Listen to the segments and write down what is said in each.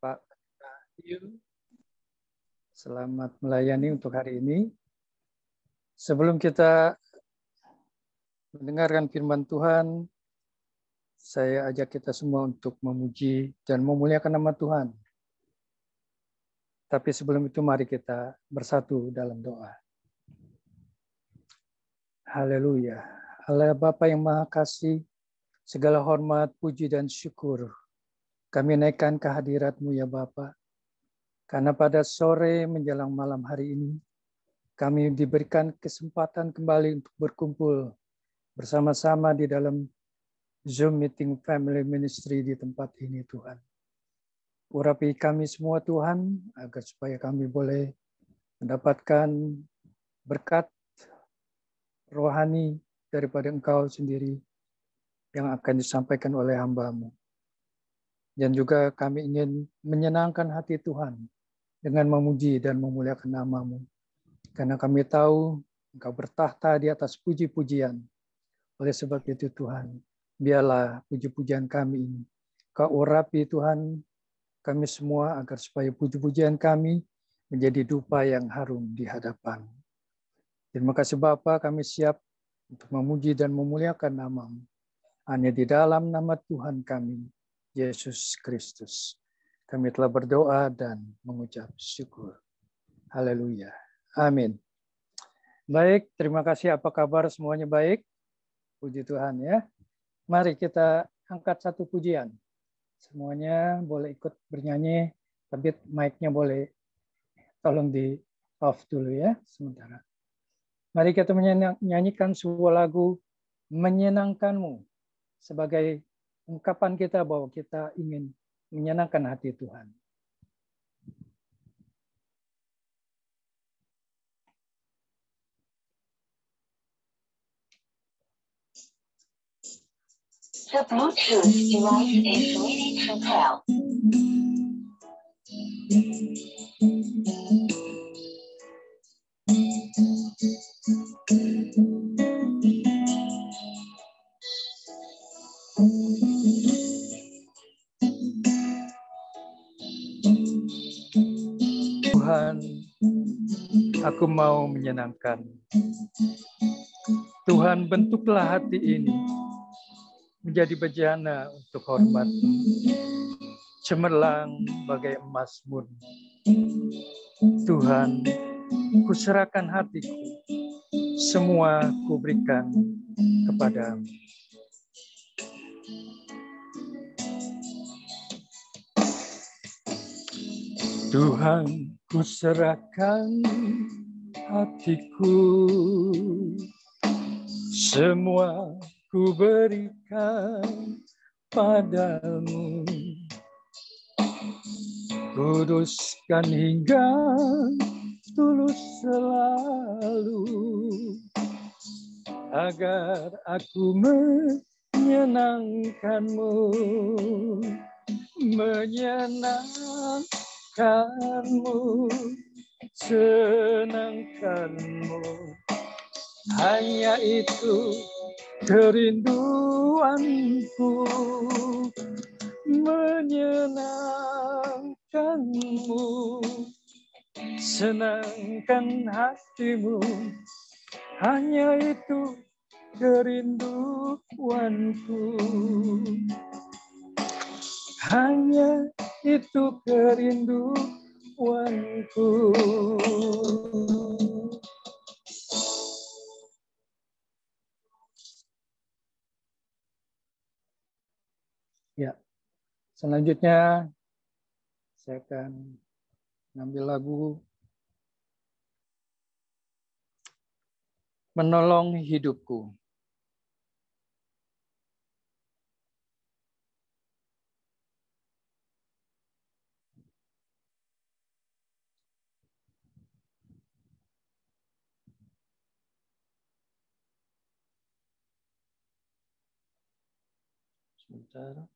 Pak Yu. Selamat melayani untuk hari ini. Sebelum kita mendengarkan firman Tuhan, saya ajak kita semua untuk memuji dan memuliakan nama Tuhan. Tapi sebelum itu mari kita bersatu dalam doa. Haleluya. Allah Bapa yang Maha Kasih, segala hormat, puji, dan syukur kami naikkan ke hadirat-Mu ya Bapa. Karena pada sore menjelang malam hari ini, kami diberikan kesempatan kembali untuk berkumpul bersama-sama di dalam Zoom Meeting Family Ministry di tempat ini Tuhan. Urapi kami semua Tuhan, agar supaya kami boleh mendapatkan berkat rohani daripada Engkau sendiri yang akan disampaikan oleh hamba-Mu. Dan juga kami ingin menyenangkan hati Tuhan dengan memuji dan memuliakan nama-Mu. Karena kami tahu Engkau bertahta di atas puji-pujian. Oleh sebab itu Tuhan, biarlah puji-pujian kami ini Kau urapi Tuhan kami semua agar supaya puji-pujian kami menjadi dupa yang harum di hadapan. Terima kasih Bapa, kami siap untuk memuji dan memuliakan nama-Mu. Hanya di dalam nama Tuhan kami, Yesus Kristus. Kami telah berdoa dan mengucap syukur. Haleluya. Amin. Baik, terima kasih. Apa kabar semuanya baik? Puji Tuhan ya. Mari kita angkat satu pujian. Semuanya boleh ikut bernyanyi, tapi mic-nya boleh tolong di off dulu ya sementara. Mari kita menyanyikan sebuah lagu Menyenangkan-Mu sebagai ungkapan kita bahwa kita ingin menyenangkan hati Tuhan. The Bluetooth device is ready to pair. Tuhan, aku mau menyenangkan. Tuhan, bentuklah hati ini menjadi bejana untuk hormat-Mu, cemerlang bagai emas murni. Tuhan, kuserahkan hatiku, semua kuberikan kepadamu. Tuhan, kuserahkan hatiku, semua kuberikan padamu. Kuduskan hingga tulus selalu, agar aku menyenangkan-Mu, menyenangkan-Mu, senangkan-Mu. Hanya itu kerinduanku, menyenangkan-Mu, senangkan hatimu. Hanya itu kerinduanku, hanya itu kerinduanku. Ya, selanjutnya saya akan ngambil lagu Menolong Hidupku. Sebentar.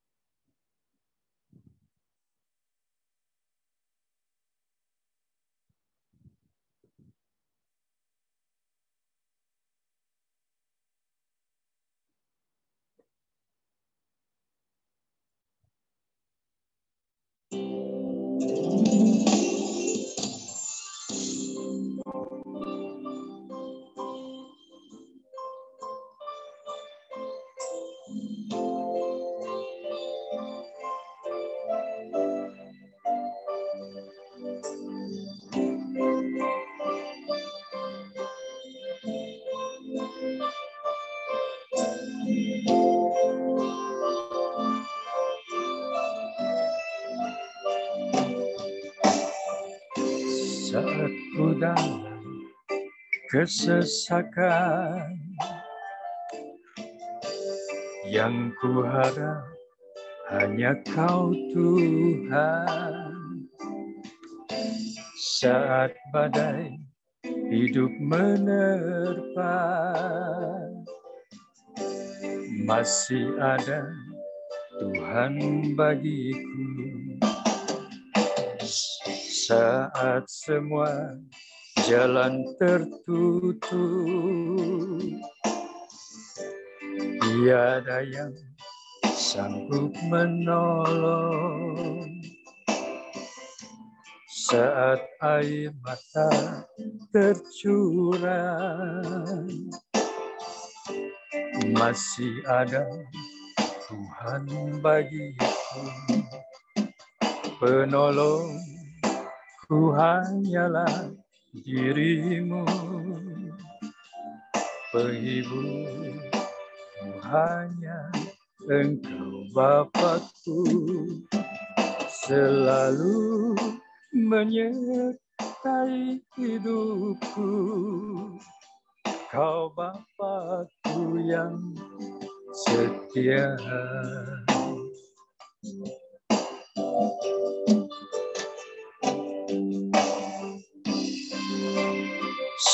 saat ku dalam kesesakan, yang ku harap hanya Kau Tuhan. Saat badai hidup menerpa, masih ada Tuhan bagiku. Saat semua jalan tertutup, tiada yang sanggup menolong. Saat air mata tercurah, masih ada Tuhan bagiku. Penolong ku hanyalah dirimu, penghibur ku hanya Engkau Bapa-Ku, selalu menyertai hidupku. Kau Bapa-Ku yang setia.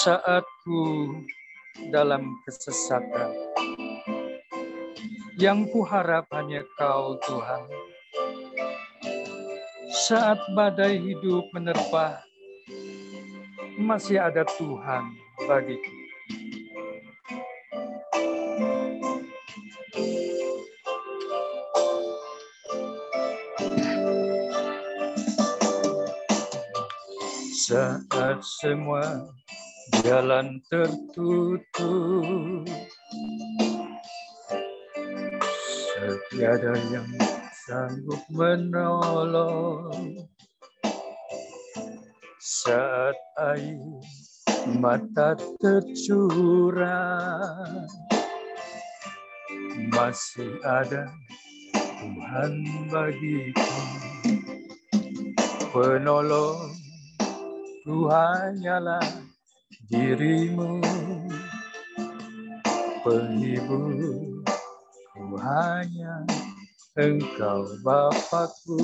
Saat ku dalam kesesakan, yang ku harap hanya Kau Tuhan. Saat badai hidup menerpa, masih ada Tuhan bagiku. Saat semua jalan tertutup, tiada yang sanggup menolong. Saat air mata tercurah, masih ada Tuhan bagiku. Penolong ku hanyalah dirimu, penghibur ku hanya Engkau Bapa-Ku,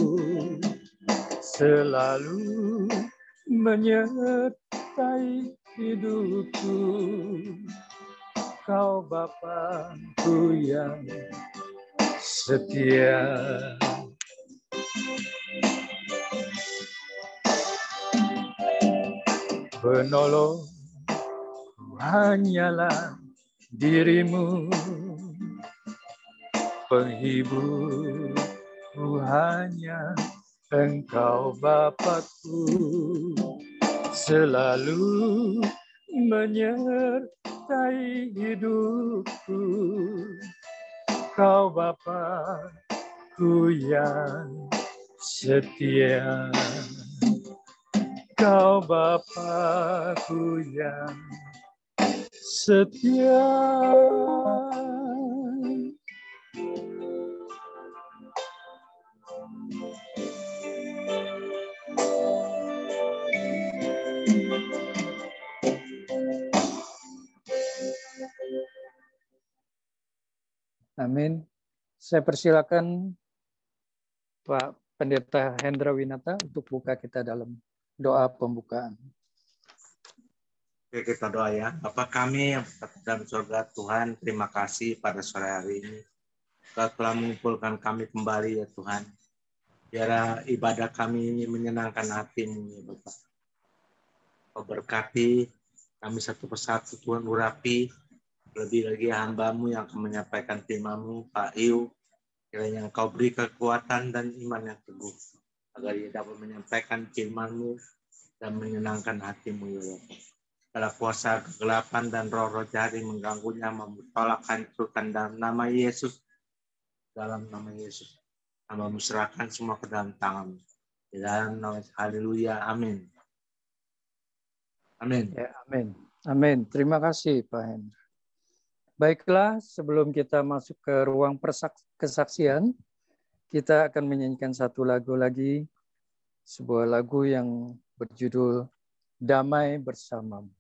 selalu menyertai hidupku. Kau Bapa-Ku yang setia. Penolong ku hanyalah dirimu, penghibur ku hanya Engkau Bapa-Ku, selalu menyertai hidupku. Kau Bapa-Ku yang setia. Kau Bapa-Ku yang setia. Amin. Saya persilakan Pak Pendeta Hendra Winata untuk buka kita dalam doa pembukaan. Oke, kita doa ya. Bapa kami yang dalam surga, Tuhan, terima kasih pada sore hari ini. Kau telah mengumpulkan kami kembali ya Tuhan. Biar ibadah kami ini menyenangkan hati-Mu ya Bapak. Kau berkati kami satu persatu, Tuhan, urapi. Lebih lagi hamba-Mu yang akan menyampaikan firman-Mu, Pak Iu. Kiranya Engkau beri kekuatan dan iman yang teguh, agar ia dapat menyampaikan firman-Mu dan menyenangkan hati-Mu ya Bapak. Dalam kuasa kegelapan dan roh-roh jahat yang mengganggunya, tolak hancurkan dalam nama Yesus. Dalam nama Yesus. Hamba-Mu serahkan semua ke dalam tangan-Mu. Di dalam nama Haleluya. Amin. Amin. Ya, amin. Amin. Terima kasih Pak Hendra. Baiklah, sebelum kita masuk ke ruang kesaksian, kita akan menyanyikan satu lagu lagi, sebuah lagu yang berjudul damai bersamamu.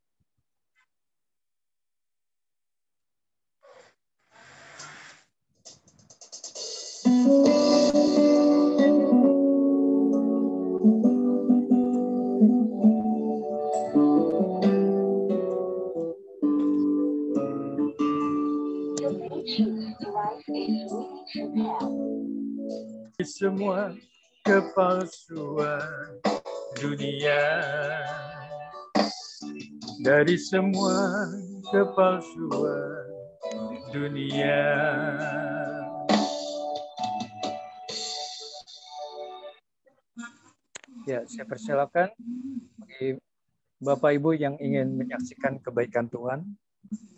Semua kepalsuan dunia, dari semua kepalsuan dunia. Ya, saya persilakan bagi Bapak Ibu yang ingin menyaksikan kebaikan Tuhan,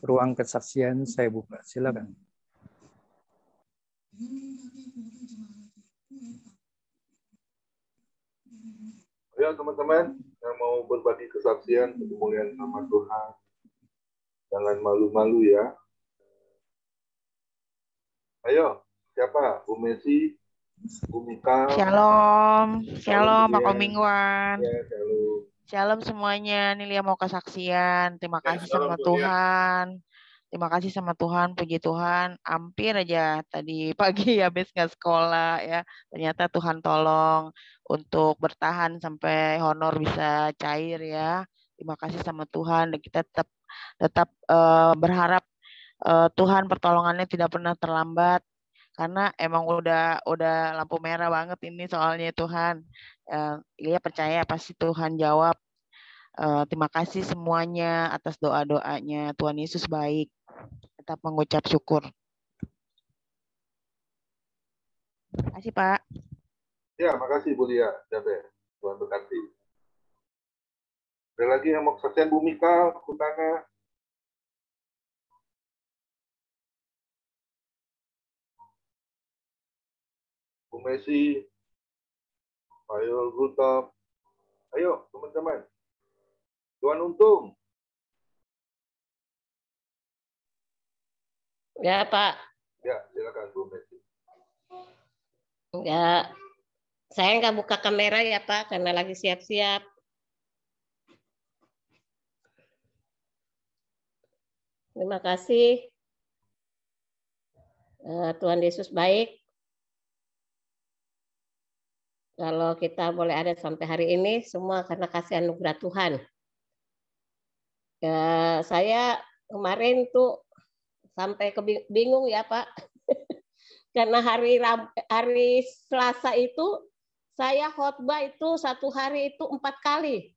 ruang kesaksian saya buka. Silakan. Ya teman-teman yang mau berbagi kesaksian kemuliaan nama Tuhan, jangan malu-malu ya. Ayo, siapa? Bu Messi, Bu Mika. Shalom, shalom Pak Lia. Komingwan. Ya, shalom. Shalom semuanya. Ini Lia mau kesaksian. Terima kasih sama shalom, Bu Lia. Tuhan. Terima kasih sama Tuhan, puji Tuhan. Hampir aja tadi pagi habis nggak sekolah ya. Ternyata Tuhan tolong untuk bertahan sampai honor bisa cair ya. Terima kasih sama Tuhan. Dan kita tetap berharap Tuhan pertolongannya tidak pernah terlambat. Karena emang udah lampu merah banget ini soalnya Tuhan. Lia percaya pasti Tuhan jawab. Terima kasih semuanya atas doa-doanya. Tuhan Yesus baik. Tetap mengucap syukur. Terima kasih Pak. Ya, makasih Bu Lia. Jabe. Tuhan berkati. Ada lagi yang mau kesaksian Bu Mika, Bu Tana. Bu Messi, Ayo Gutop. Ayo teman-teman. Tuhan untung. Ya Pak. Ya, silakan Bu Messi. Ya, saya nggak buka kamera ya Pak, karena lagi siap-siap. Terima kasih. Tuhan Yesus baik. Kalau kita boleh ada sampai hari ini, semua karena kasih anugerah Tuhan. Ya, saya kemarin tuh sampai bingung ya Pak. Karena hari Selasa itu saya khotbah itu satu hari itu 4 kali.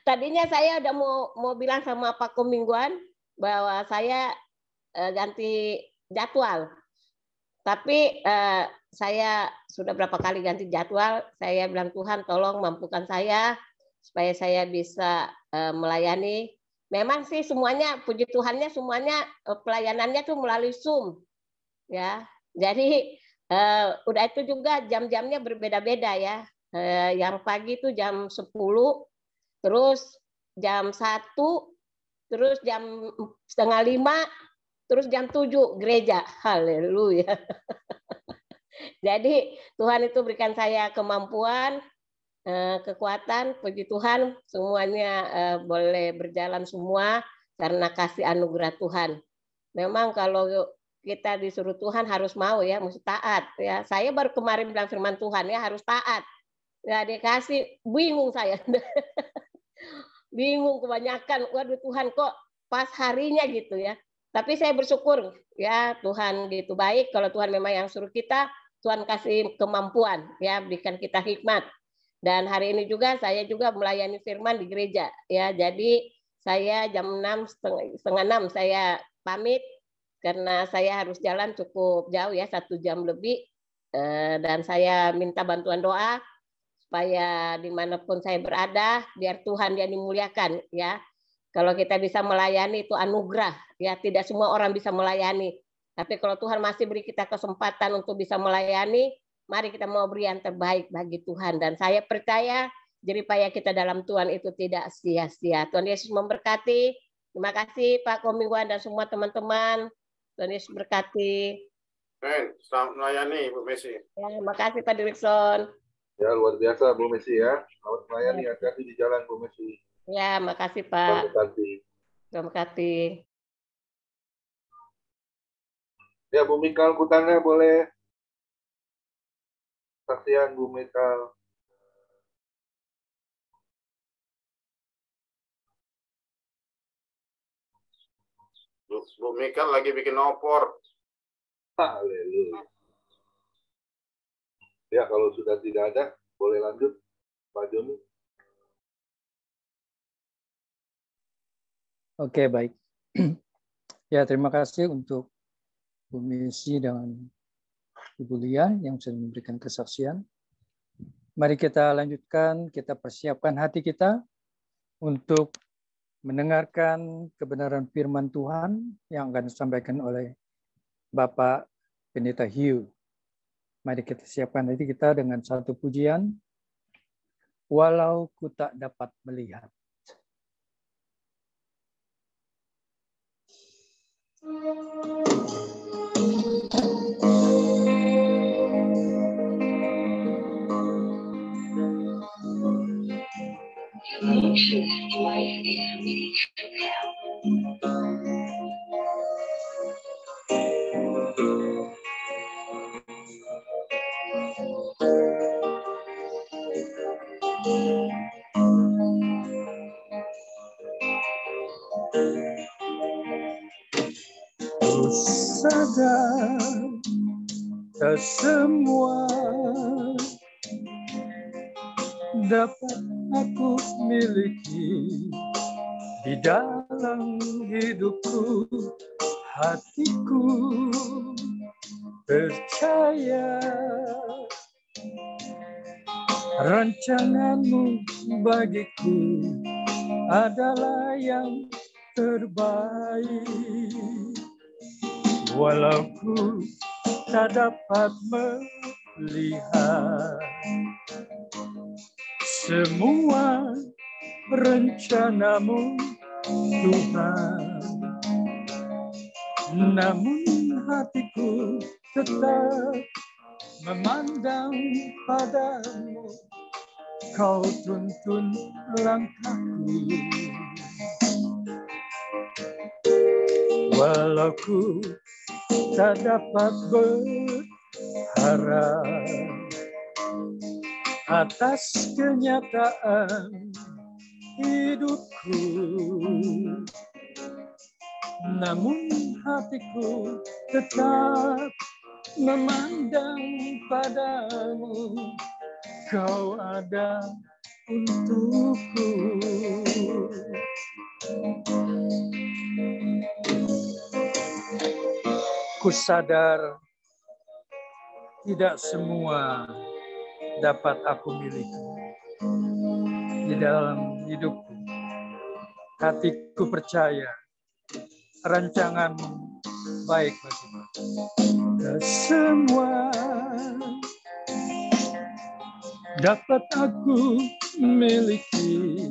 Tadinya saya udah mau bilang sama Pak Komingguan bahwa saya ganti jadwal. Tapi saya sudah berapa kali ganti jadwal. Saya bilang Tuhan tolong mampukan saya supaya saya bisa melayani. Memang sih semuanya puji Tuhannya semuanya pelayanannya tuh melalui Zoom. Ya. Jadi udah itu juga jam-jamnya berbeda-beda ya. Yang pagi itu jam 10, terus jam 1, terus jam 4:30, terus jam 7 gereja. Haleluya. Jadi Tuhan itu berikan saya kemampuan, kekuatan, puji Tuhan, semuanya boleh berjalan semua karena kasih anugerah Tuhan. Memang kalau kita disuruh Tuhan harus mau ya, mesti taat ya. Saya baru kemarin bilang firman Tuhan ya harus taat. Ya dikasih bingung saya. Bingung kebanyakan. Waduh Tuhan kok pas harinya gitu ya. Tapi saya bersyukur ya Tuhan gitu baik. Kalau Tuhan memang yang suruh kita, Tuhan kasih kemampuan ya, berikan kita hikmat. Dan hari ini juga saya juga melayani firman di gereja ya. Jadi saya jam 5:30 saya pamit karena saya harus jalan cukup jauh ya 1 jam lebih. Dan saya minta bantuan doa supaya dimanapun saya berada biar Tuhan yang dimuliakan ya. Kalau kita bisa melayani itu anugerah ya, tidak semua orang bisa melayani. Tapi kalau Tuhan masih beri kita kesempatan untuk bisa melayani, mari kita mau beri yang terbaik bagi Tuhan. Dan saya percaya jeripaya kita dalam Tuhan itu tidak sia-sia. Tuhan Yesus memberkati. Terima kasih Pak Komingwan dan semua teman-teman. Tuhan Yesus berkati. Selamat melayani Bu Messi. Ya, terima kasih Pak Dirikson. Ya, luar biasa Bu Messi ya. Selamat melayani, hati-hati di jalan Bu Messi. Ya, makasih Selamat Pak. kasih. Terima kasih. Ya, Bu Mikal Kutana boleh. Saksian Bu Mikal. Bu Mikal lagi bikin opor. Haleluya. Ya, kalau sudah tidak ada, boleh lanjut Pak Joni. Oke, baik. Ya, terima kasih untuk Bu Messi dan Ibu Lia yang sudah memberikan kesaksian. Mari kita lanjutkan, kita persiapkan hati kita untuk mendengarkan kebenaran firman Tuhan yang akan disampaikan oleh Bapak Pendeta Hugh. Mari kita siapkan hati kita dengan satu pujian, walau ku tak dapat melihat. Ku sadar tak semua dapat aku miliki di dalam hidupku, hatiku percaya rancanganmu bagiku adalah yang terbaik. Walau ku tak dapat melihat semua rencanamu, Tuhan, namun hatiku tetap memandang padamu. Kau tuntun langkahku, walau ku tak dapat berharap atas kenyataan hidupku, namun hatiku tetap memandang padamu. Kau ada untukku. Ku sadar tidak semua dapat aku miliki di dalam hidupku. Hatiku percaya rancanganmu baik bagiku. Semua dapat aku miliki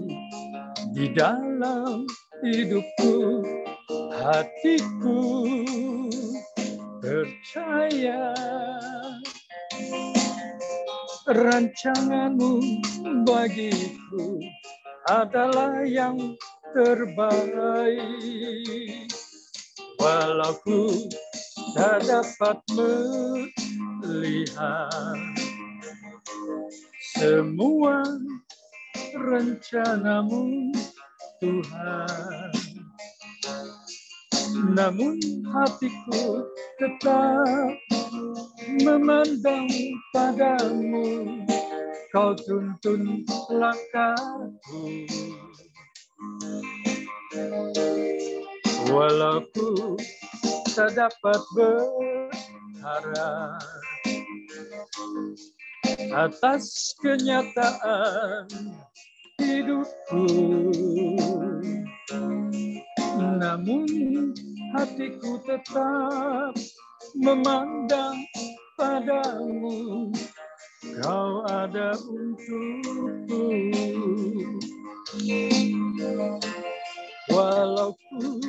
di dalam hidupku. Hatiku percaya rancanganmu bagiku adalah yang terbaik. Walau ku tak dapat melihat semua rencanamu, Tuhan, namun hatiku tetap memandang padamu. Kau tuntun langkahku, walau ku tak dapat berharap atas kenyataan hidupku, namun hatiku tetap memandang padamu. Kau ada untukku, walau ku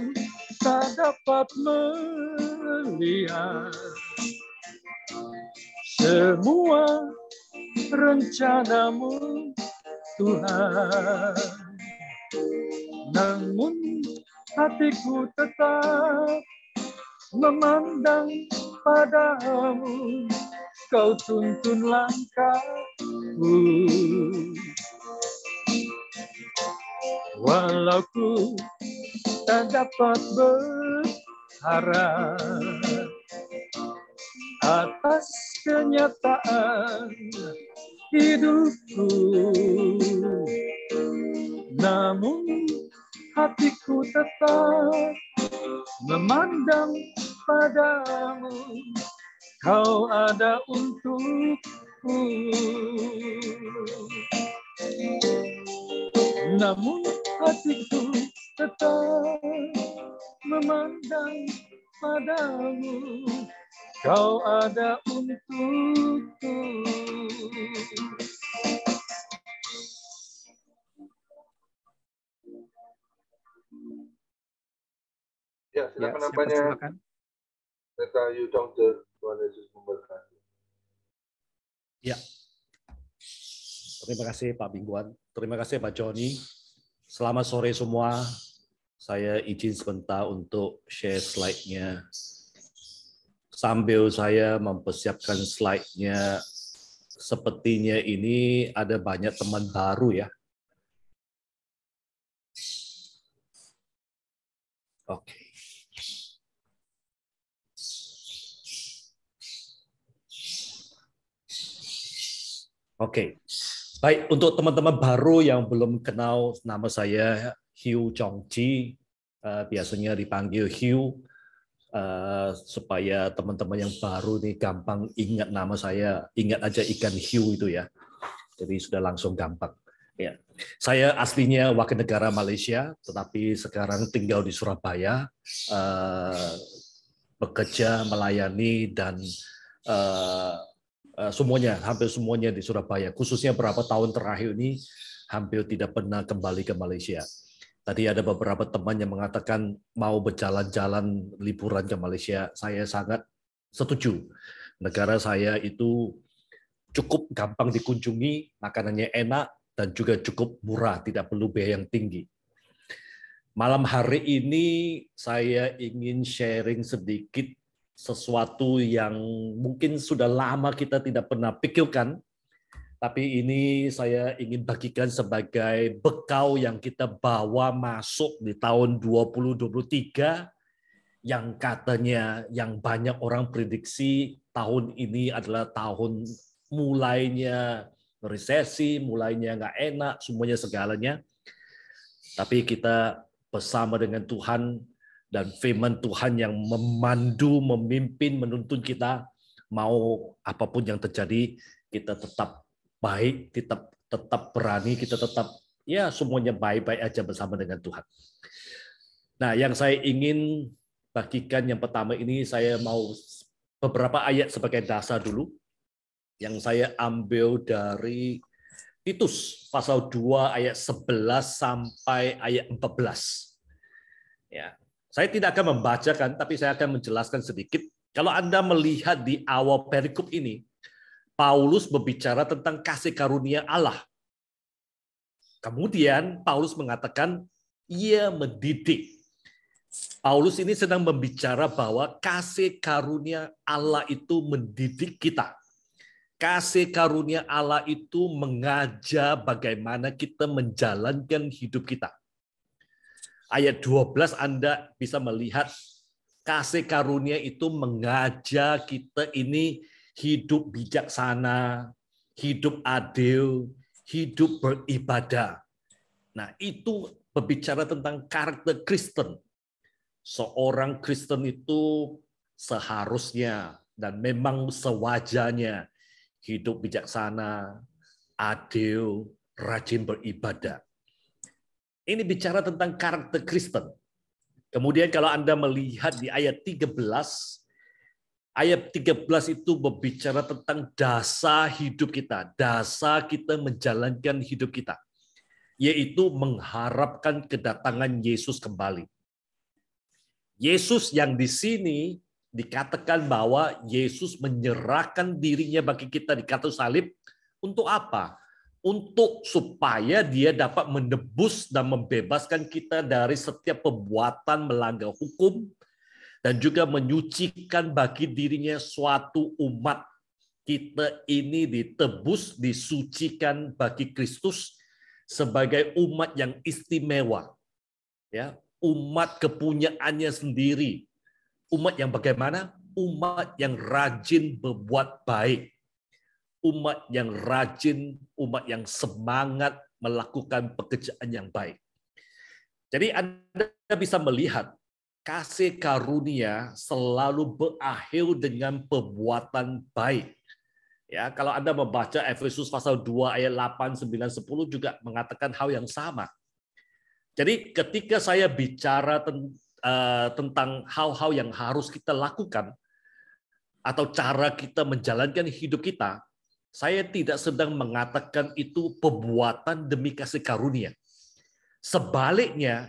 tak dapat melihat semua rencanamu Tuhan. Namun hatiku tetap memandang padamu, kau tuntun langkahku. Walau ku tak dapat berharap atas kenyataan hidupku, namun hatiku tetap memandang padamu, kau ada untukku. Namun hatiku tetap memandang padamu, kau ada untukku. Ya, silakan Ya, nampaknya. silakan. Pendeta Yu Dongter, Tuhan Yesus memberkati. Ya. Terima kasih Pak Bingguan. Terima kasih Pak Joni. Selamat sore semua. Saya izin sebentar untuk share slide-nya. Sambil saya mempersiapkan slide-nya, sepertinya ini ada banyak teman baru ya. Oke. Oke. Baik, untuk teman-teman baru yang belum kenal, nama saya Hugh Chongji, biasanya dipanggil Hugh, supaya teman-teman yang baru nih gampang ingat nama saya, ingat aja ikan hiu itu ya. Jadi sudah langsung gampang. Ya. Saya aslinya warga negara Malaysia, tetapi sekarang tinggal di Surabaya, bekerja, melayani, dan semuanya, hampir semuanya di Surabaya. Khususnya beberapa tahun terakhir ini hampir tidak pernah kembali ke Malaysia. Tadi ada beberapa teman yang mengatakan mau berjalan-jalan liburan ke Malaysia. Saya sangat setuju. Negara saya itu cukup gampang dikunjungi, makanannya enak, dan juga cukup murah, tidak perlu biaya yang tinggi. Malam hari ini saya ingin sharing sedikit sesuatu yang mungkin sudah lama kita tidak pernah pikirkan, tapi ini saya ingin bagikan sebagai bekal yang kita bawa masuk di tahun 2023, yang katanya yang banyak orang prediksi tahun ini adalah tahun mulainya resesi, mulainya nggak enak, semuanya segalanya. Tapi kita bersama dengan Tuhan dan firman Tuhan yang memandu, memimpin, menuntun kita, mau apapun yang terjadi, kita tetap baik, kita tetap berani, kita tetap ya semuanya baik-baik aja bersama dengan Tuhan. Nah, yang saya ingin bagikan yang pertama ini, saya mau beberapa ayat sebagai dasar dulu, yang saya ambil dari Titus pasal 2 ayat 11 sampai ayat 14. Ya. Saya tidak akan membacakan, tapi saya akan menjelaskan sedikit. Kalau Anda melihat di awal perikop ini, Paulus berbicara tentang kasih karunia Allah. Kemudian Paulus mengatakan, ia mendidik. Paulus ini sedang membicara bahwa kasih karunia Allah itu mendidik kita. Kasih karunia Allah itu mengajar bagaimana kita menjalankan hidup kita. Ayat 12 Anda bisa melihat kasih karunia itu mengajar kita ini hidup bijaksana, hidup adil, hidup beribadah. Nah, itu berbicara tentang karakter Kristen. Seorang Kristen itu seharusnya dan memang sewajarnya hidup bijaksana, adil, rajin beribadah. Ini bicara tentang karakter Kristen. Kemudian kalau Anda melihat di ayat 13 itu berbicara tentang dasar hidup kita, dasar kita menjalankan hidup kita, yaitu mengharapkan kedatangan Yesus kembali. Yesus yang di sini dikatakan bahwa Yesus menyerahkan dirinya bagi kita di kayu salib Untuk apa? Untuk supaya dia dapat menebus dan membebaskan kita dari setiap perbuatan melanggar hukum dan juga menyucikan bagi dirinya suatu umat. Kita ini ditebus, disucikan bagi Kristus sebagai umat yang istimewa. Ya, umat kepunyaannya sendiri. Umat yang bagaimana? Umat yang rajin berbuat baik. Umat yang rajin, umat yang semangat melakukan pekerjaan yang baik. Jadi Anda bisa melihat kasih karunia selalu berakhir dengan perbuatan baik. Ya, kalau Anda membaca Efesus pasal 2 ayat 8, 9, 10 juga mengatakan hal yang sama. Jadi ketika saya bicara tentang hal-hal yang harus kita lakukan atau cara kita menjalankan hidup kita, saya tidak sedang mengatakan itu perbuatan demi kasih karunia. Sebaliknya,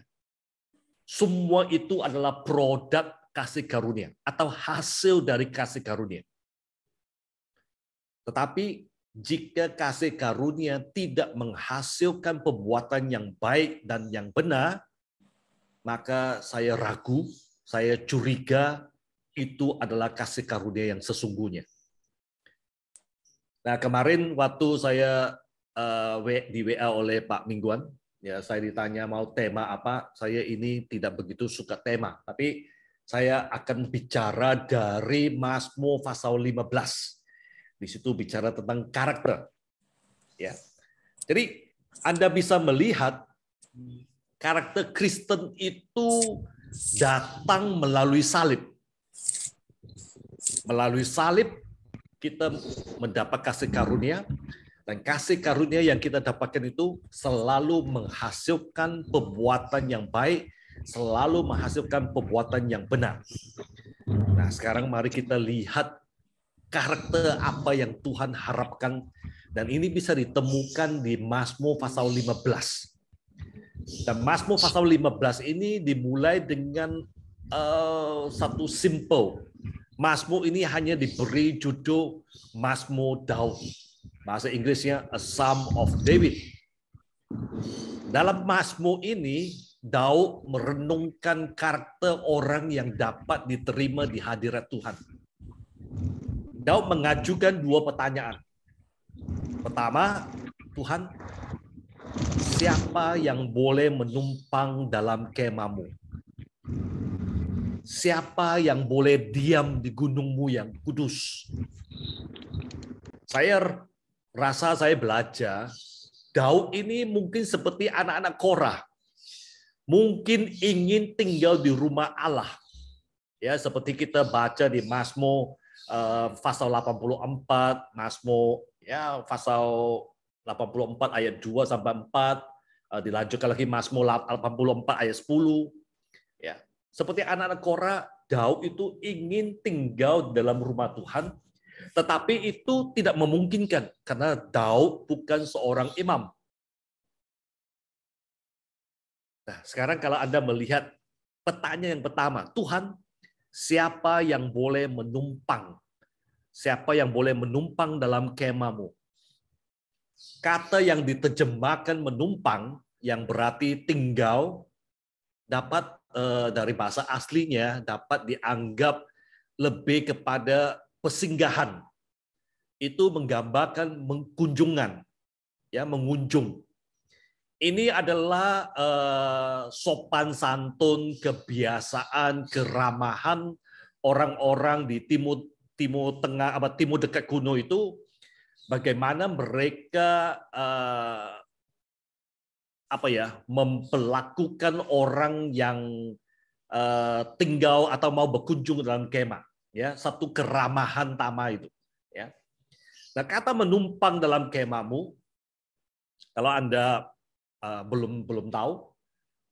semua itu adalah produk kasih karunia atau hasil dari kasih karunia. Tetapi jika kasih karunia tidak menghasilkan perbuatan yang baik dan yang benar, maka saya ragu, saya curiga itu adalah kasih karunia yang sesungguhnya. Nah, kemarin waktu saya di WA oleh Pak Mingguan, ya saya ditanya mau tema apa, saya ini tidak begitu suka tema, tapi saya akan bicara dari Mazmur pasal 15. Di situ bicara tentang karakter. Ya. Jadi Anda bisa melihat karakter Kristen itu datang melalui salib. Melalui salib kita mendapat kasih karunia, dan kasih karunia yang kita dapatkan itu selalu menghasilkan perbuatan yang baik, selalu menghasilkan perbuatan yang benar. Nah, sekarang mari kita lihat karakter apa yang Tuhan harapkan, dan ini bisa ditemukan di Mazmur pasal 15. Dan Mazmur pasal 15 ini dimulai dengan satu simple. Mazmur ini hanya diberi judul Mazmur Daud. Bahasa Inggrisnya A Psalm of David. Dalam Mazmur ini, Daud merenungkan karakter orang yang dapat diterima di hadirat Tuhan. Daud mengajukan dua pertanyaan. Pertama, Tuhan, siapa yang boleh menumpang dalam kemah-Mu? Siapa yang boleh diam di gunung-Mu yang kudus? Saya rasa saya belajar, Daud ini mungkin seperti anak-anak Korah. Mungkin ingin tinggal di rumah Allah. Ya, seperti kita baca di Mazmur pasal 84, Mazmur ya pasal 84 ayat 2 sampai 4, dilanjutkan lagi Mazmur 84 ayat 10. Ya. Seperti anak-anak Korah, Daud itu ingin tinggal dalam rumah Tuhan, tetapi itu tidak memungkinkan karena Daud bukan seorang imam. Nah, sekarang kalau Anda melihat pertanyaan yang pertama, Tuhan, siapa yang boleh menumpang? Siapa yang boleh menumpang dalam kemah-Mu? Kata yang diterjemahkan menumpang, yang berarti tinggal, dapat dari bahasa aslinya dapat dianggap lebih kepada persinggahan. Itu menggambarkan kunjungan, ya, mengunjung. Ini adalah sopan santun, kebiasaan, keramahan orang-orang di timur tengah, timur dekat kuno itu, bagaimana mereka memperlakukan orang yang tinggal atau mau berkunjung dalam kemah, ya, satu keramahan tama itu, ya. Nah, kata menumpang dalam kemah-Mu, kalau Anda belum tahu,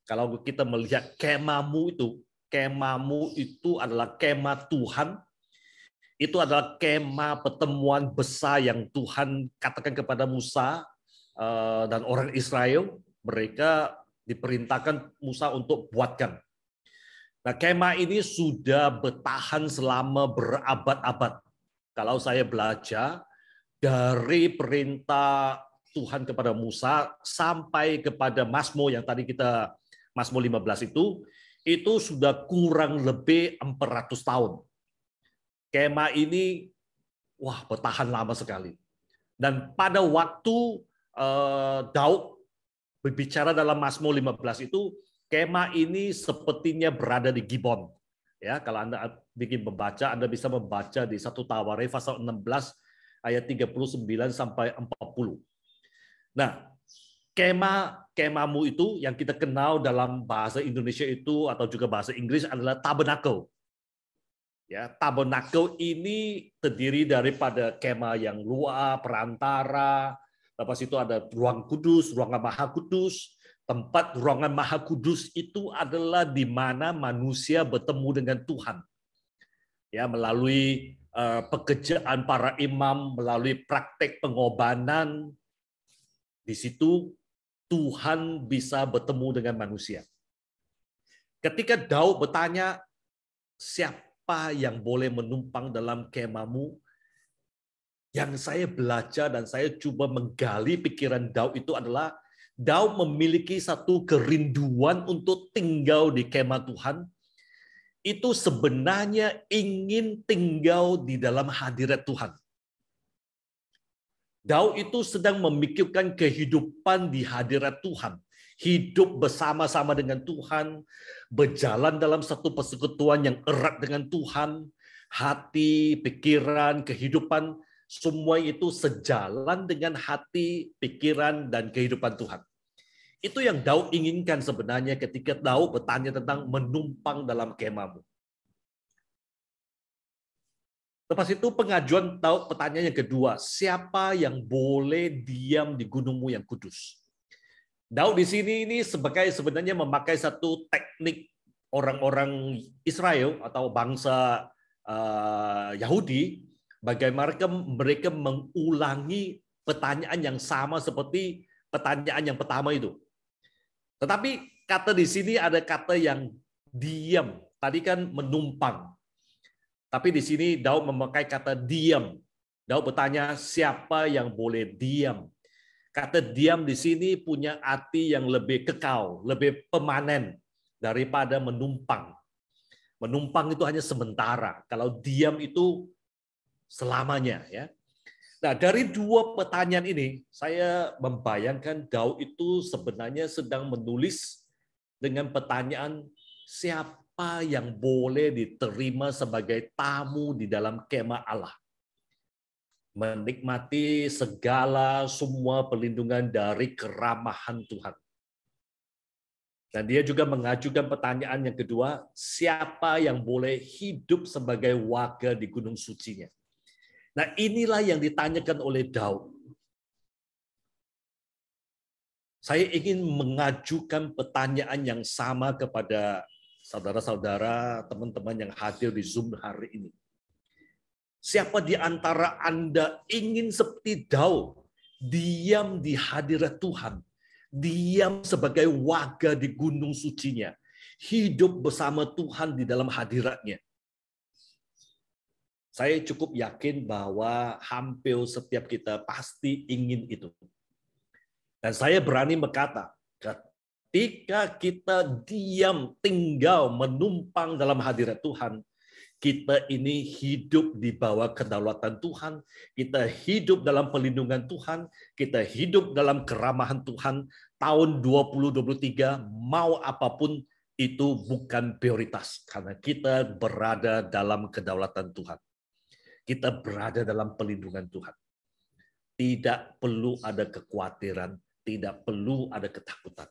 kalau kita melihat kemah-Mu itu adalah kemah Tuhan. Itu adalah kemah pertemuan besar yang Tuhan katakan kepada Musa dan orang Israel. Mereka diperintahkan Musa untuk buatkan. Nah, kemah ini sudah bertahan selama berabad-abad. Kalau saya belajar, dari perintah Tuhan kepada Musa sampai kepada Mazmur yang tadi kita Mazmur 15 itu sudah kurang lebih 400 tahun. Kemah ini bertahan lama sekali. Dan pada waktu Daud berbicara dalam Mazmur 15 itu, kemah ini sepertinya berada di Gibon. Ya, kalau Anda bikin membaca, Anda bisa membaca di 1 Tawarekh pasal 16 ayat 39 sampai 40. Nah, kemahmu itu yang kita kenal dalam bahasa Indonesia itu atau juga bahasa Inggris adalah tabernacle. Ya, tabernacle ini terdiri daripada kemah yang luar, perantara, lepas itu ada ruang kudus, ruangan maha kudus. Tempat ruangan maha kudus itu adalah di mana manusia bertemu dengan Tuhan. Ya, melalui pekerjaan para imam, melalui praktek pengorbanan, di situ Tuhan bisa bertemu dengan manusia. Ketika Daud bertanya, siapa yang boleh menumpang dalam kemahmu? Yang saya belajar dan saya coba menggali pikiran Daud itu adalah Daud memiliki satu kerinduan untuk tinggal di kemah Tuhan. Itu sebenarnya ingin tinggal di dalam hadirat Tuhan. Daud itu sedang memikirkan kehidupan di hadirat Tuhan. Hidup bersama-sama dengan Tuhan, berjalan dalam satu persekutuan yang erat dengan Tuhan, hati, pikiran, kehidupan, semua itu sejalan dengan hati, pikiran, dan kehidupan Tuhan. Itu yang Daud inginkan sebenarnya ketika Daud bertanya tentang menumpang dalam kemahmu. Lepas itu pengajuan Daud pertanyaan yang kedua, siapa yang boleh diam di gunungmu yang kudus? Daud di sini ini sebenarnya memakai satu teknik orang-orang Israel atau bangsa Yahudi, bagaimana mereka mengulangi pertanyaan yang sama seperti pertanyaan yang pertama itu. Tetapi kata di sini ada kata yang diam. Tadi kan menumpang. Tapi di sini Daud memakai kata diam. Daud bertanya, siapa yang boleh diam? Kata diam di sini punya arti yang lebih kekal, lebih permanen daripada menumpang. Menumpang itu hanya sementara. Kalau diam itu selamanya, ya. Nah, dari dua pertanyaan ini, saya membayangkan Daud itu sebenarnya sedang menulis dengan pertanyaan, siapa yang boleh diterima sebagai tamu di dalam kemah Allah? Menikmati semua perlindungan dari keramahan Tuhan. Dan dia juga mengajukan pertanyaan yang kedua, siapa yang boleh hidup sebagai warga di gunung sucinya? Nah, inilah yang ditanyakan oleh Daud. Saya ingin mengajukan pertanyaan yang sama kepada saudara-saudara, teman-teman yang hadir di Zoom hari ini. Siapa di antara Anda ingin seperti Daud, diam di hadirat Tuhan, diam sebagai warga di gunung sucinya, hidup bersama Tuhan di dalam hadiratnya? Saya cukup yakin bahwa hampir setiap kita pasti ingin itu. Dan saya berani berkata, ketika kita diam, tinggal, menumpang dalam hadirat Tuhan, kita ini hidup di bawah kedaulatan Tuhan, kita hidup dalam perlindungan Tuhan, kita hidup dalam keramahan Tuhan. Tahun 2023, mau apapun itu bukan prioritas, karena kita berada dalam kedaulatan Tuhan. Kita berada dalam perlindungan Tuhan. Tidak perlu ada kekhawatiran, tidak perlu ada ketakutan.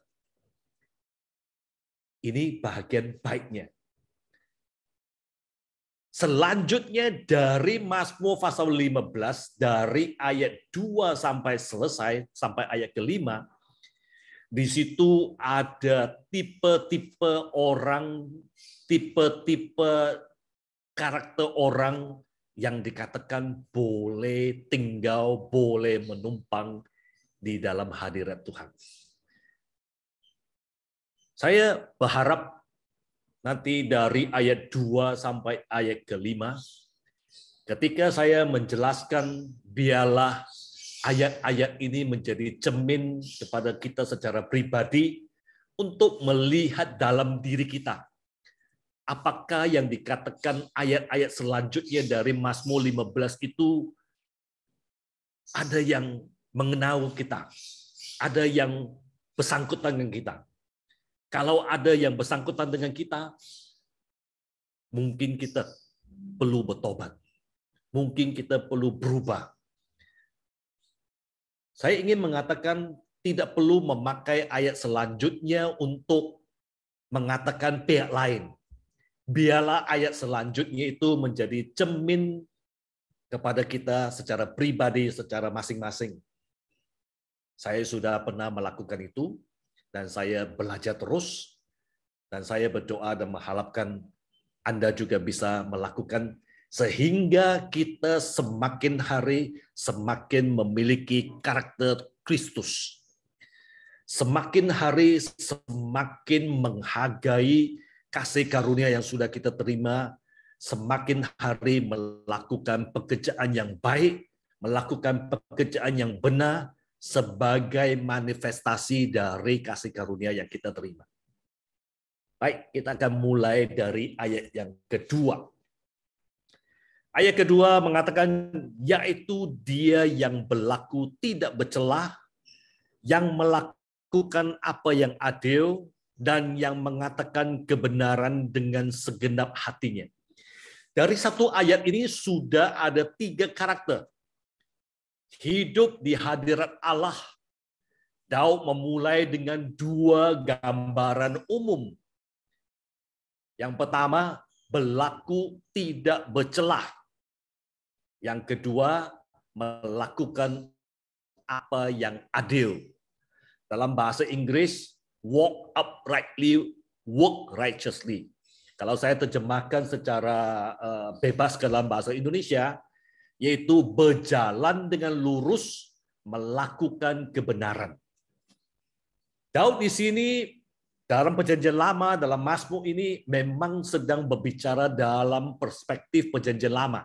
Ini bagian baiknya. Selanjutnya dari Mazmur pasal 15, dari ayat 2 sampai selesai, sampai ayat ke-5, di situ ada tipe-tipe orang, tipe-tipe karakter orang yang dikatakan boleh tinggal, boleh menumpang di dalam hadirat Tuhan. Saya berharap nanti dari ayat 2 sampai ayat ke-5, Ketika saya menjelaskan biarlah ayat-ayat ini menjadi cermin kepada kita secara pribadi untuk melihat dalam diri kita. Apakah yang dikatakan ayat-ayat selanjutnya dari Mazmur 15 itu ada yang mengenal kita, ada yang bersangkutan dengan kita. Kalau ada yang bersangkutan dengan kita, mungkin kita perlu bertobat. Mungkin kita perlu berubah. Saya ingin mengatakan tidak perlu memakai ayat selanjutnya untuk mengatakan pihak lain. Biarlah ayat selanjutnya itu menjadi cermin kepada kita secara pribadi, secara masing-masing. Saya sudah pernah melakukan itu, dan saya belajar terus, dan saya berdoa dan mengharapkan Anda juga bisa melakukan, sehingga kita semakin hari semakin memiliki karakter Kristus. Semakin hari semakin menghargai kasih karunia yang sudah kita terima, semakin hari melakukan pekerjaan yang baik, melakukan pekerjaan yang benar sebagai manifestasi dari kasih karunia yang kita terima. Baik, kita akan mulai dari ayat yang kedua. Ayat kedua mengatakan, yaitu dia yang berlaku tidak bercelah, yang melakukan apa yang adil, dan yang mengatakan kebenaran dengan segenap hatinya. Dari satu ayat ini sudah ada 3 karakter. Hidup di hadirat Allah. Daud memulai dengan 2 gambaran umum. Yang pertama, berlaku tidak bercelah. Yang kedua, melakukan apa yang adil. Dalam bahasa Inggris, walk uprightly, work righteously. Kalau saya terjemahkan secara bebas ke dalam bahasa Indonesia, yaitu berjalan dengan lurus, melakukan kebenaran. Daud di sini dalam Perjanjian Lama, dalam Mazmur ini memang sedang berbicara dalam perspektif Perjanjian Lama.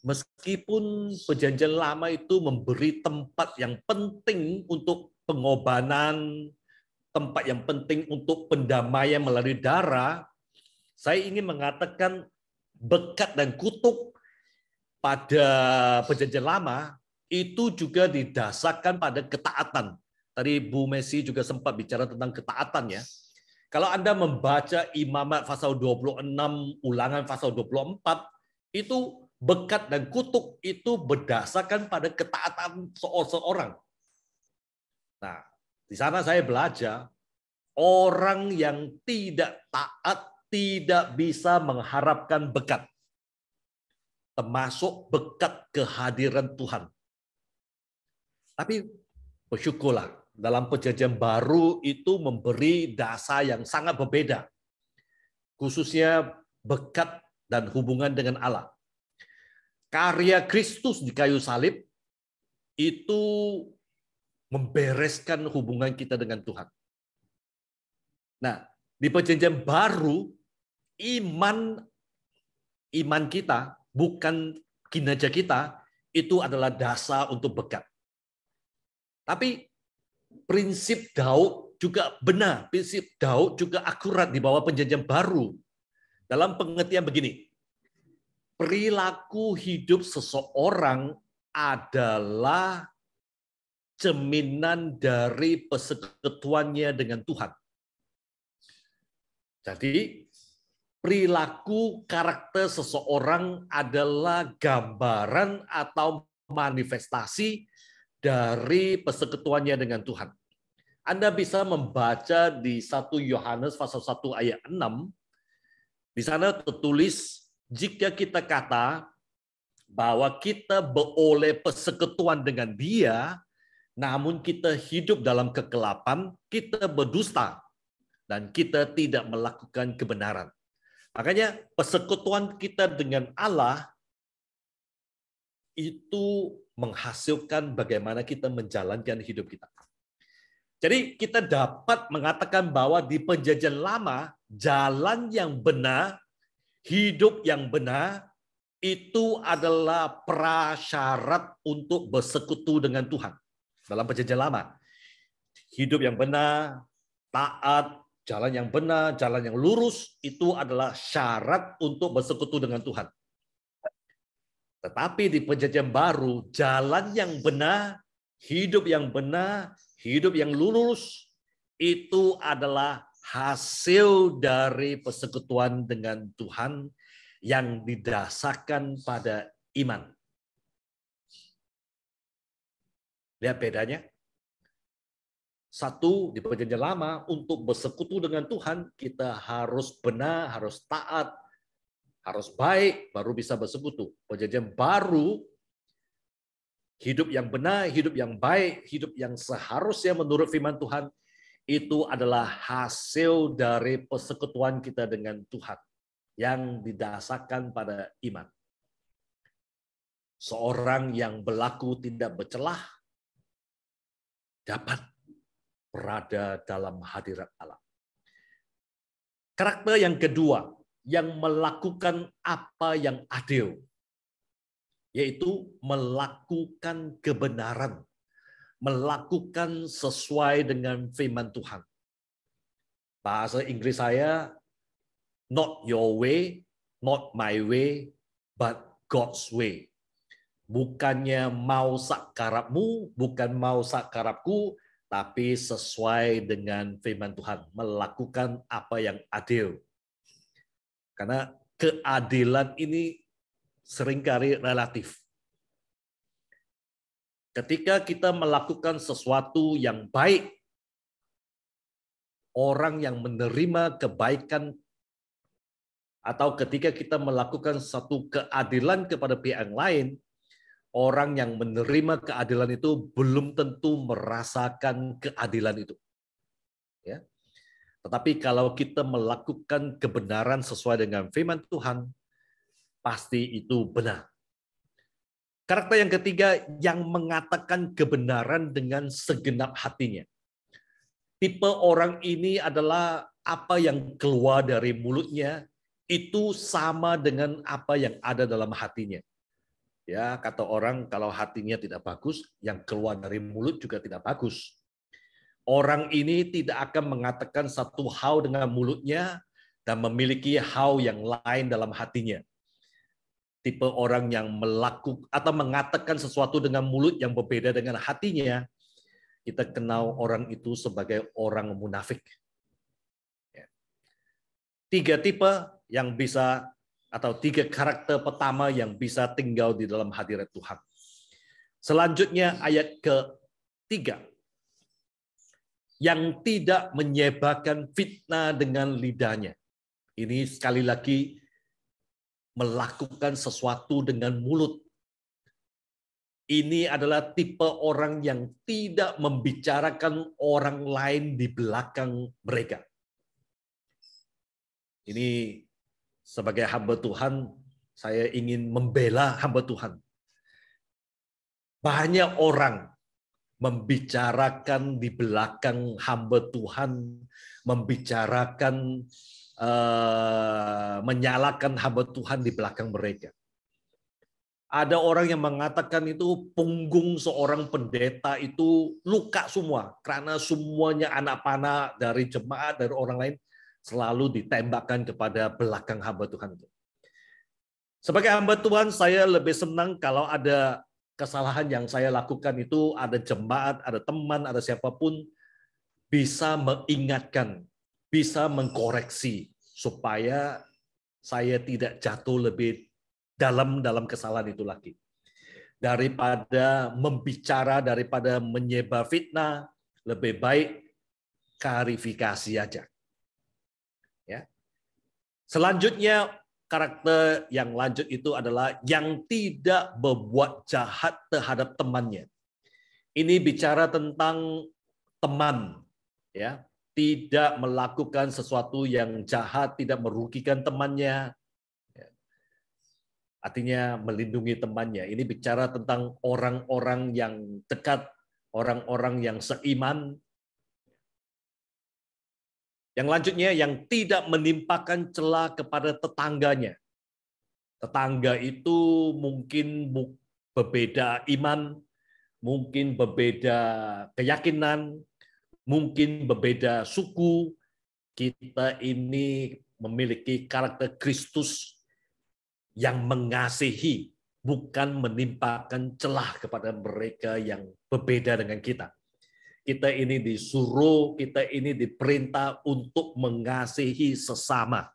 Meskipun Perjanjian Lama itu memberi tempat yang penting untuk pengorbanan, tempat yang penting untuk pendamaian melalui darah, saya ingin mengatakan berkat dan kutuk pada Perjanjian Lama itu juga didasarkan pada ketaatan. Tadi Bu Messi juga sempat bicara tentang ketaatan ya. Kalau Anda membaca Imamat pasal 26, Ulangan pasal 24, itu berkat dan kutuk itu berdasarkan pada ketaatan seorang. Nah, di sana saya belajar, orang yang tidak taat tidak bisa mengharapkan berkat. Termasuk berkat kehadiran Tuhan. Tapi bersyukurlah, dalam Perjanjian Baru itu memberi dasar yang sangat berbeda. Khususnya berkat dan hubungan dengan Allah. Karya Kristus di kayu salib itu membereskan hubungan kita dengan Tuhan. Nah, di Perjanjian Baru, iman kita, bukan kinerja kita, itu adalah dasar untuk berkat. Tapi prinsip Daud juga benar, prinsip Daud juga akurat di bawah Perjanjian Baru. Dalam pengertian begini, perilaku hidup seseorang adalah cerminan dari persekutuannya dengan Tuhan. Jadi, perilaku karakter seseorang adalah gambaran atau manifestasi dari persekutuannya dengan Tuhan. Anda bisa membaca di 1 Yohanes pasal 1 ayat 6. Di sana tertulis, jika kita kata bahwa kita beroleh persekutuan dengan Dia, namun kita hidup dalam kegelapan, kita berdusta, dan kita tidak melakukan kebenaran. Makanya persekutuan kita dengan Allah itu menghasilkan bagaimana kita menjalankan hidup kita. Jadi kita dapat mengatakan bahwa di Perjanjian Lama, jalan yang benar, hidup yang benar itu adalah prasyarat untuk bersekutu dengan Tuhan. Dalam Perjanjian Lama, hidup yang benar, taat, jalan yang benar, jalan yang lurus, itu adalah syarat untuk bersekutu dengan Tuhan. Tetapi di Perjanjian Baru, jalan yang benar, hidup yang lurus, itu adalah hasil dari persekutuan dengan Tuhan yang didasarkan pada iman. Lihat bedanya. Satu, di Perjanjian Lama, untuk bersekutu dengan Tuhan, kita harus benar, harus taat, harus baik, baru bisa bersekutu. Perjanjian Baru, hidup yang benar, hidup yang baik, hidup yang seharusnya menurut firman Tuhan, itu adalah hasil dari persekutuan kita dengan Tuhan yang didasarkan pada iman. Seorang yang berlaku tidak bercelah dapat berada dalam hadirat Allah. Karakter yang kedua, yang melakukan apa yang adil, yaitu melakukan kebenaran, melakukan sesuai dengan firman Tuhan. Bahasa Inggris saya, not your way, not my way, but God's way. Bukannya mau sakarapmu, bukan mau sakarapku, tapi sesuai dengan firman Tuhan. Melakukan apa yang adil. Karena keadilan ini seringkali relatif. Ketika kita melakukan sesuatu yang baik, orang yang menerima kebaikan, atau ketika kita melakukan satu keadilan kepada pihak yang lain, orang yang menerima keadilan itu belum tentu merasakan keadilan itu. Ya. Tetapi kalau kita melakukan kebenaran sesuai dengan firman Tuhan, pasti itu benar. Karakter yang ketiga, yang mengatakan kebenaran dengan segenap hatinya. Tipe orang ini adalah apa yang keluar dari mulutnya itu sama dengan apa yang ada dalam hatinya. Ya, kata orang kalau hatinya tidak bagus, yang keluar dari mulut juga tidak bagus. Orang ini tidak akan mengatakan satu hal dengan mulutnya dan memiliki hal yang lain dalam hatinya. Tipe orang yang melakukan atau mengatakan sesuatu dengan mulut yang berbeda dengan hatinya, kita kenal orang itu sebagai orang munafik. Tiga tipe yang bisa, atau tiga karakter pertama yang bisa tinggal di dalam hadirat Tuhan. Selanjutnya ayat ketiga. Yang tidak menyebarkan fitnah dengan lidahnya. Ini sekali lagi melakukan sesuatu dengan mulut. Ini adalah tipe orang yang tidak membicarakan orang lain di belakang mereka. Ini sebagai hamba Tuhan, saya ingin membela hamba Tuhan. Banyak orang membicarakan di belakang hamba Tuhan, membicarakan menyalahkan hamba Tuhan di belakang mereka. Ada orang yang mengatakan itu punggung seorang pendeta itu luka semua karena semuanya anak panah dari jemaat, dari orang lain selalu ditembakkan kepada belakang hamba Tuhan itu. Sebagai hamba Tuhan, saya lebih senang kalau ada kesalahan yang saya lakukan itu ada jemaat, ada teman, ada siapapun bisa mengingatkan, bisa mengkoreksi supaya saya tidak jatuh lebih dalam kesalahan itu lagi. Daripada membicara, daripada menyebar fitnah, lebih baik klarifikasi aja. Ya. Selanjutnya karakter yang lanjut itu adalah yang tidak berbuat jahat terhadap temannya. Ini bicara tentang teman, ya. Tidak melakukan sesuatu yang jahat, tidak merugikan temannya. Artinya melindungi temannya. Ini bicara tentang orang-orang yang dekat, orang-orang yang seiman. Yang lanjutnya, yang tidak menimpakan celah kepada tetangganya. Tetangga itu mungkin berbeda iman, mungkin berbeda keyakinan, mungkin berbeda suku. Kita ini memiliki karakter Kristus yang mengasihi, bukan menimpakan celah kepada mereka yang berbeda dengan kita. Kita ini disuruh, kita ini diperintah untuk mengasihi sesama.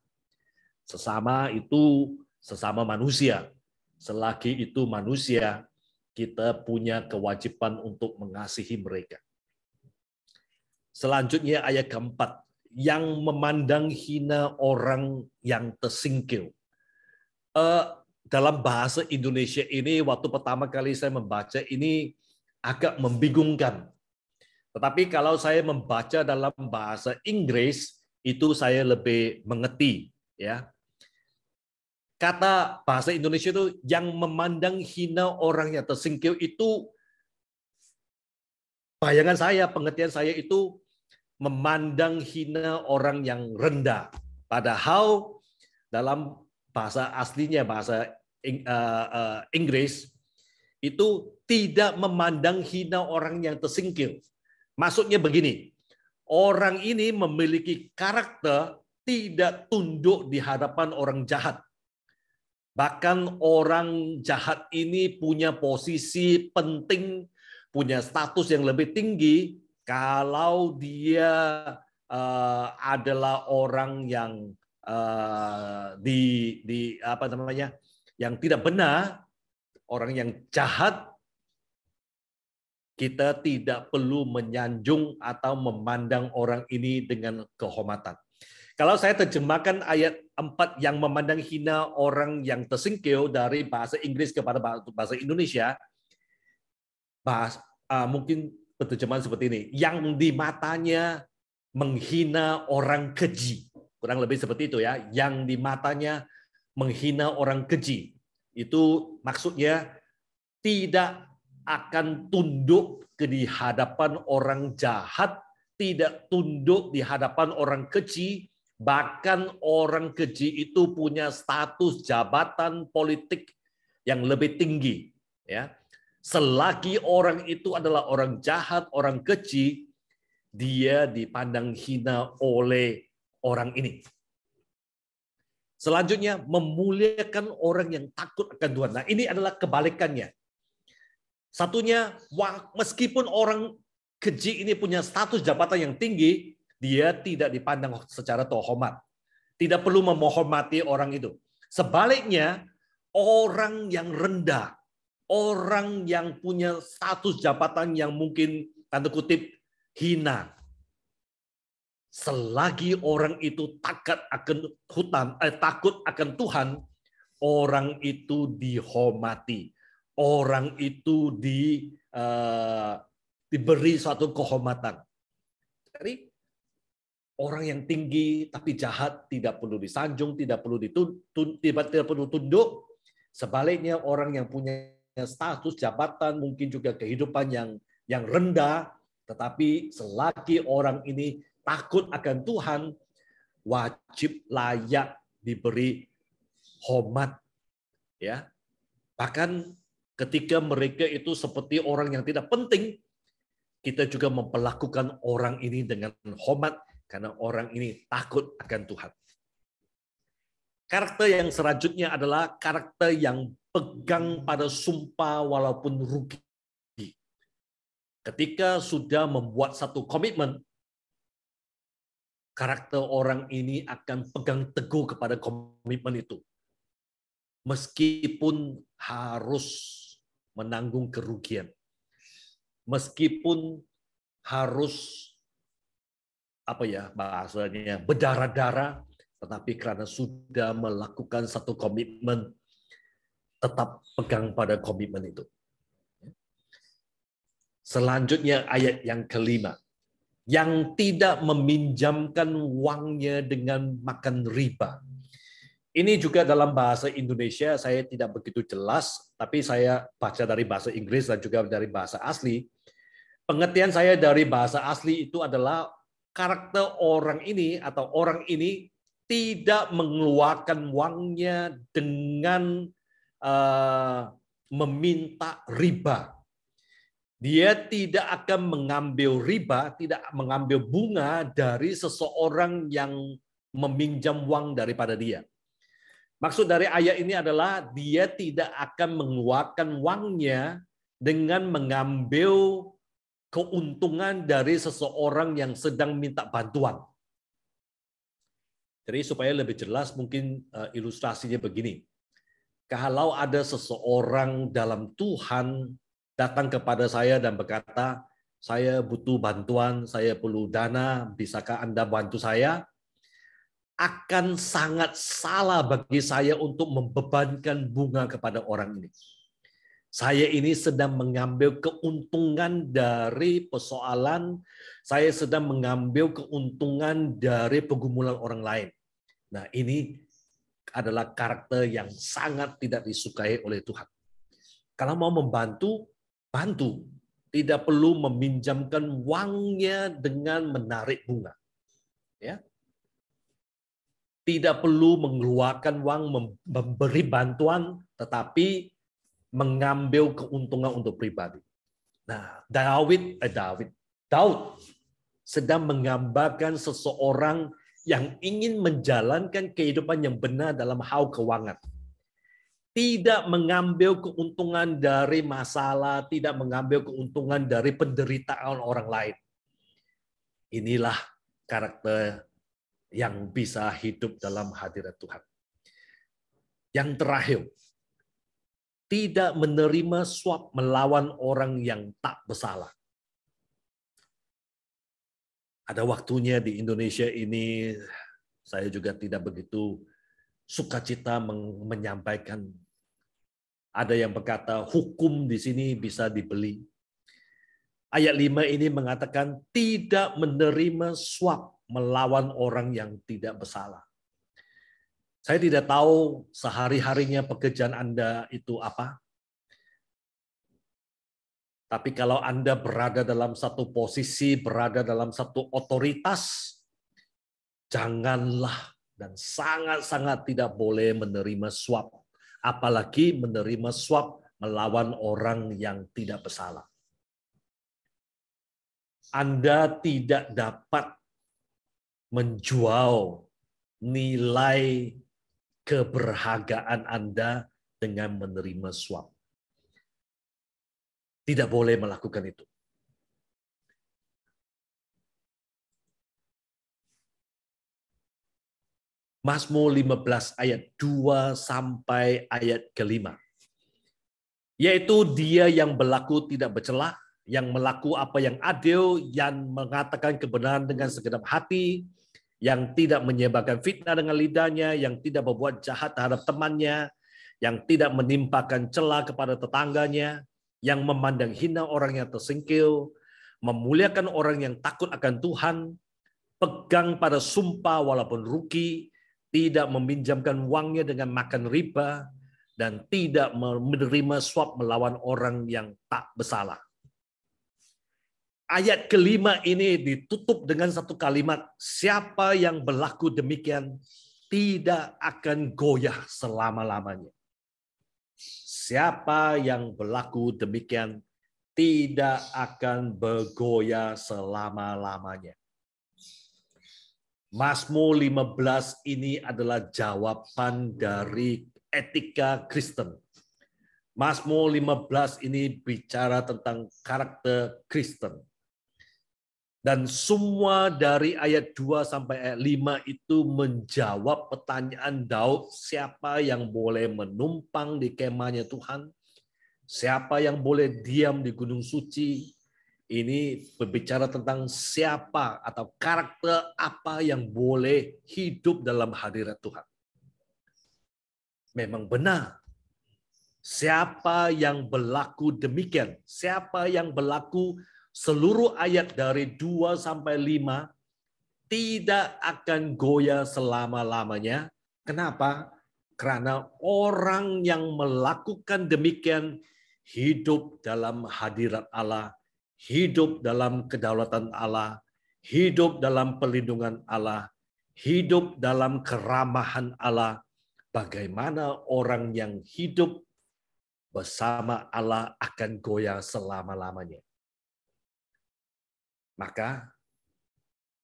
Sesama itu sesama manusia. Selagi itu manusia, kita punya kewajiban untuk mengasihi mereka. Selanjutnya ayat keempat, yang memandang hina orang yang tersingkir. Dalam bahasa Indonesia ini, waktu pertama kali saya membaca ini agak membingungkan. Tetapi kalau saya membaca dalam bahasa Inggris, itu saya lebih mengerti. Ya. Kata bahasa Indonesia itu, yang memandang hina orang yang tersingkir itu, bayangan saya, pengertian saya itu, memandang hina orang yang rendah. Padahal dalam bahasa aslinya, bahasa Inggris, itu tidak memandang hina orang yang tersingkir. Maksudnya begini, orang ini memiliki karakter tidak tunduk di hadapan orang jahat. Bahkan orang jahat ini punya posisi penting, punya status yang lebih tinggi kalau dia adalah orang yang yang tidak benar, orang yang jahat. Kita tidak perlu menyanjung atau memandang orang ini dengan kehormatan. Kalau saya terjemahkan ayat 4 yang memandang hina orang yang tersingkir dari bahasa Inggris kepada bahasa Indonesia, mungkin terjemahan seperti ini, yang di matanya menghina orang keji. Kurang lebih seperti itu ya, yang di matanya menghina orang keji. Itu maksudnya tidak akan tunduk di hadapan orang jahat, tidak tunduk di hadapan orang keji, bahkan orang keji itu punya status jabatan politik yang lebih tinggi. Ya. Selagi orang itu adalah orang jahat, orang keji, dia dipandang hina oleh orang ini. Selanjutnya, memuliakan orang yang takut akan Tuhan. Nah, ini adalah kebalikannya. Satunya, meskipun orang keji ini punya status jabatan yang tinggi, dia tidak dipandang secara terhormat. Tidak perlu menghormati orang itu. Sebaliknya, orang yang rendah, orang yang punya status jabatan yang mungkin, tanda kutip, hina. Selagi orang itu takut akan Tuhan, orang itu dihormati. Orang itu diberi suatu kehormatan. Jadi orang yang tinggi tapi jahat tidak perlu disanjung, tidak perlu tunduk. Sebaliknya orang yang punya status jabatan, mungkin juga kehidupan yang rendah, tetapi selagi orang ini takut akan Tuhan, wajib layak diberi hormat. Ya, bahkan ketika mereka itu seperti orang yang tidak penting, kita juga memperlakukan orang ini dengan hormat karena orang ini takut akan Tuhan. Karakter yang selanjutnya adalah karakter yang pegang pada sumpah walaupun rugi. Ketika sudah membuat satu komitmen, karakter orang ini akan pegang teguh kepada komitmen itu. Meskipun harus menanggung kerugian. Meskipun harus bahasanya berdarah-darah, tetapi karena sudah melakukan satu komitmen, tetap pegang pada komitmen itu. Selanjutnya ayat yang kelima, yang tidak meminjamkan uangnya dengan makan riba. Ini juga dalam bahasa Indonesia saya tidak begitu jelas, tapi saya baca dari bahasa Inggris dan juga dari bahasa asli. Pengertian saya dari bahasa asli itu adalah karakter orang ini atau orang ini tidak mengeluarkan uangnya dengan meminta riba. Dia tidak akan mengambil riba, tidak mengambil bunga dari seseorang yang meminjam uang daripada dia. Maksud dari ayat ini adalah dia tidak akan mengeluarkan uangnya dengan mengambil keuntungan dari seseorang yang sedang minta bantuan. Jadi supaya lebih jelas mungkin ilustrasinya begini. Kalau ada seseorang dalam Tuhan datang kepada saya dan berkata, saya butuh bantuan, saya perlu dana, bisakah Anda bantu saya? Akan sangat salah bagi saya untuk membebankan bunga kepada orang ini. Saya ini sedang mengambil keuntungan dari persoalan, saya sedang mengambil keuntungan dari pergumulan orang lain. Nah, ini adalah karakter yang sangat tidak disukai oleh Tuhan. Kalau mau membantu, bantu. Tidak perlu meminjamkan uangnya dengan menarik bunga. Ya. Tidak perlu mengeluarkan uang memberi bantuan, tetapi mengambil keuntungan untuk pribadi. Nah, Daud sedang menggambarkan seseorang yang ingin menjalankan kehidupan yang benar dalam hal keuangan. Tidak mengambil keuntungan dari masalah, tidak mengambil keuntungan dari penderitaan orang lain. Inilah karakter yang bisa hidup dalam hadirat Tuhan. Yang terakhir, tidak menerima suap melawan orang yang tak bersalah. Ada waktunya di Indonesia ini, saya juga tidak begitu sukacita menyampaikan. Ada yang berkata, hukum di sini bisa dibeli. Ayat 5 ini mengatakan, tidak menerima suap melawan orang yang tidak bersalah. Saya tidak tahu sehari-harinya pekerjaan Anda itu apa. Tapi kalau Anda berada dalam satu posisi, berada dalam satu otoritas, janganlah dan sangat-sangat tidak boleh menerima suap. Apalagi menerima suap melawan orang yang tidak bersalah. Anda tidak dapat menjual nilai keberhargaan Anda dengan menerima suap. Tidak boleh melakukan itu. Mazmur 15 ayat 2 sampai ayat ke-5. Yaitu dia yang berlaku tidak bercela, yang melaku apa yang adil, yang mengatakan kebenaran dengan segenap hati, yang tidak menyebarkan fitnah dengan lidahnya, yang tidak berbuat jahat terhadap temannya, yang tidak menimpakan cela kepada tetangganya, yang memandang hina orang yang tersingkil, memuliakan orang yang takut akan Tuhan, pegang pada sumpah walaupun rugi, tidak meminjamkan uangnya dengan makan riba, dan tidak menerima suap melawan orang yang tak bersalah. Ayat ke-5 ini ditutup dengan satu kalimat, siapa yang berlaku demikian tidak akan goyah selama-lamanya. Siapa yang berlaku demikian tidak akan bergoyah selama-lamanya. Mazmur 15 ini adalah jawaban dari etika Kristen. Mazmur 15 ini bicara tentang karakter Kristen. Dan semua dari ayat 2 sampai ayat 5 itu menjawab pertanyaan Daud, siapa yang boleh menumpang di kemahnya Tuhan? Siapa yang boleh diam di gunung suci? Ini berbicara tentang siapa atau karakter apa yang boleh hidup dalam hadirat Tuhan. Memang benar. Siapa yang berlaku demikian? Siapa yang berlaku seluruh ayat dari 2 sampai 5 tidak akan goyah selama-lamanya. Kenapa? Karena orang yang melakukan demikian hidup dalam hadirat Allah, hidup dalam kedaulatan Allah, hidup dalam perlindungan Allah, hidup dalam keramahan Allah. Bagaimana orang yang hidup bersama Allah akan goyah selama-lamanya. Maka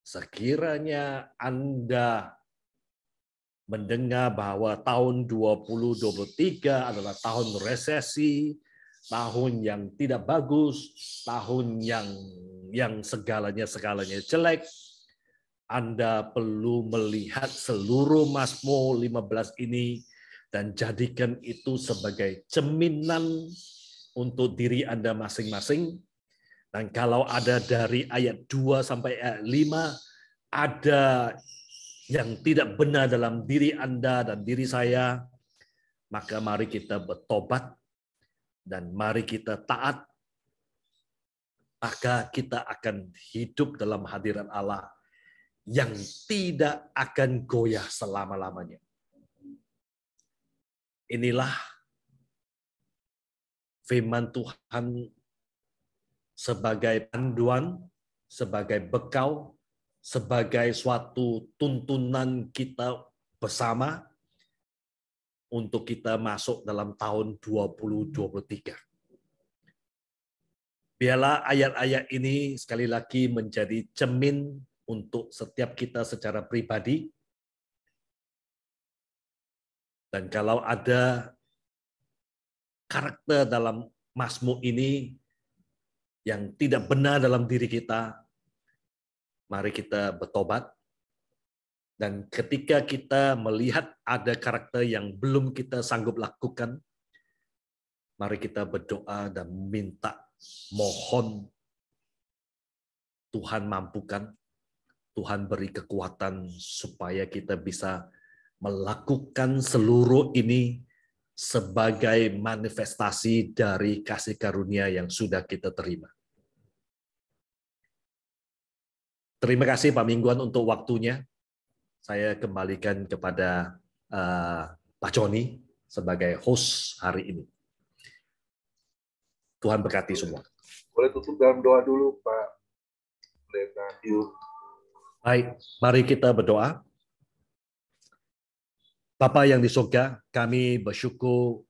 sekiranya Anda mendengar bahwa tahun 2023 adalah tahun resesi, tahun yang tidak bagus, tahun yang segalanya jelek, Anda perlu melihat seluruh Mazmur 15 ini dan jadikan itu sebagai cerminan untuk diri Anda masing-masing. Dan kalau ada dari ayat 2 sampai ayat 5, ada yang tidak benar dalam diri Anda dan diri saya, maka mari kita bertobat dan mari kita taat. Maka kita akan hidup dalam hadirat Allah yang tidak akan goyah selama-lamanya. Inilah firman Tuhan sebagai panduan, sebagai bekal, sebagai suatu tuntunan kita bersama untuk kita masuk dalam tahun 2023. Biarlah ayat-ayat ini sekali lagi menjadi cermin untuk setiap kita secara pribadi. Dan kalau ada karakter dalam Mazmur ini yang tidak benar dalam diri kita, mari kita bertobat. Dan ketika kita melihat ada karakter yang belum kita sanggup lakukan, mari kita berdoa dan minta, mohon Tuhan mampukan, Tuhan beri kekuatan supaya kita bisa melakukan seluruh ini sebagai manifestasi dari kasih karunia yang sudah kita terima. Terima kasih Pak Mingguan untuk waktunya. Saya kembalikan kepada Pak Joni sebagai host hari ini. Tuhan berkati semua. Boleh tutup dalam doa dulu, Pak Pendeta Hugh. Baik, mari kita berdoa. Bapa yang di surga, kami bersyukur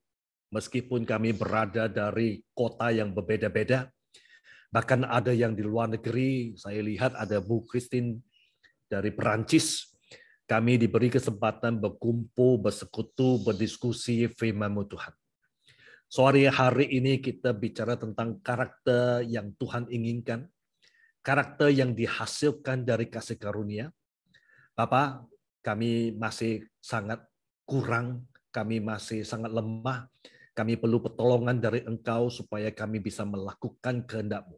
meskipun kami berada dari kota yang berbeda-beda, bahkan ada yang di luar negeri. Saya lihat ada Bu Christine dari Perancis. Kami diberi kesempatan berkumpul, bersekutu, berdiskusi firman-Mu Tuhan. Sore hari ini kita bicara tentang karakter yang Tuhan inginkan, karakter yang dihasilkan dari kasih karunia. Bapak, kami masih sangat kurang, kami masih sangat lemah, kami perlu pertolongan dari Engkau supaya kami bisa melakukan kehendak-Mu.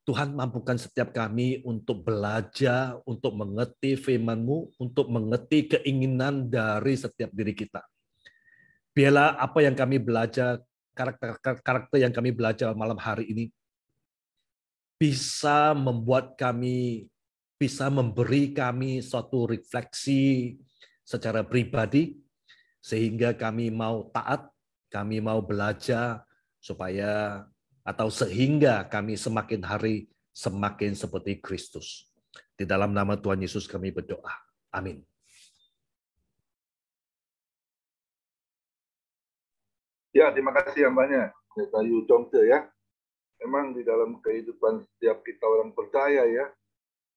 Tuhan mampukan setiap kami untuk belajar, untuk mengerti firman-Mu, untuk mengerti keinginan dari setiap diri kita. Biarlah apa yang kami belajar, karakter yang kami belajar malam hari ini, bisa membuat kami, bisa memberi kami suatu refleksi secara pribadi, sehingga kami mau taat, kami mau belajar, supaya atau sehingga kami semakin hari semakin seperti Kristus. Di dalam nama Tuhan Yesus kami berdoa. Amin. Ya, terima kasih yang banyak, Pendeta Yu Chongce ya. Memang di dalam kehidupan setiap kita orang percaya ya,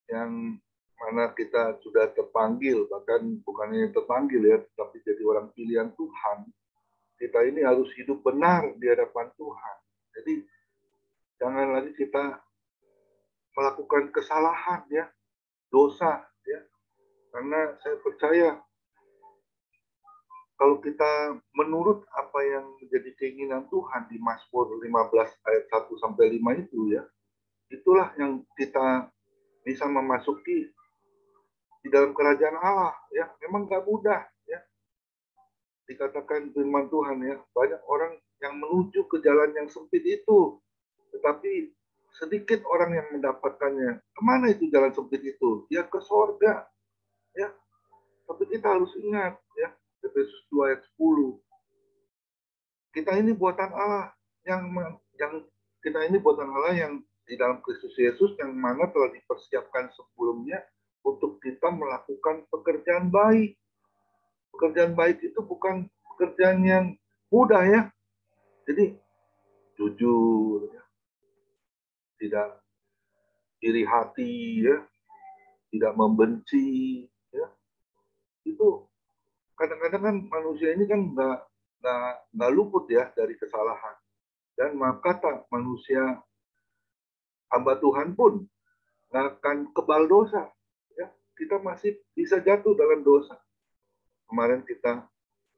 yang mana kita sudah terpanggil, bahkan bukan hanya terpanggil ya, tapi jadi orang pilihan Tuhan. Kita ini harus hidup benar di hadapan Tuhan. Jadi jangan lagi kita melakukan kesalahan ya, dosa ya. Karena saya percaya kalau kita menurut apa yang menjadi keinginan Tuhan di Mazmur 15 ayat 1 sampai 5 itu ya, itulah yang kita bisa memasuki di dalam kerajaan Allah ya. Memang nggak mudah ya. Dikatakan firman Tuhan ya, banyak orang yang menuju ke jalan yang sempit itu, tetapi sedikit orang yang mendapatkannya. Kemana itu jalan sempit itu? Ya ke sorga ya. Tapi kita harus ingat ya, Efesus 2 ayat 10. Kita ini buatan Allah yang kita ini buatan Allah yang di dalam Kristus Yesus yang mana telah dipersiapkan sebelumnya untuk kita melakukan pekerjaan baik. Pekerjaan baik itu bukan pekerjaan yang mudah ya. Jadi jujur, ya. Tidak iri hati, ya. Tidak membenci, ya. Itu kadang-kadang kan manusia ini kan nggak luput ya dari kesalahan. Dan maka tak manusia hamba Tuhan pun nggak akan kebal dosa. Ya, kita masih bisa jatuh dalam dosa. Kemarin kita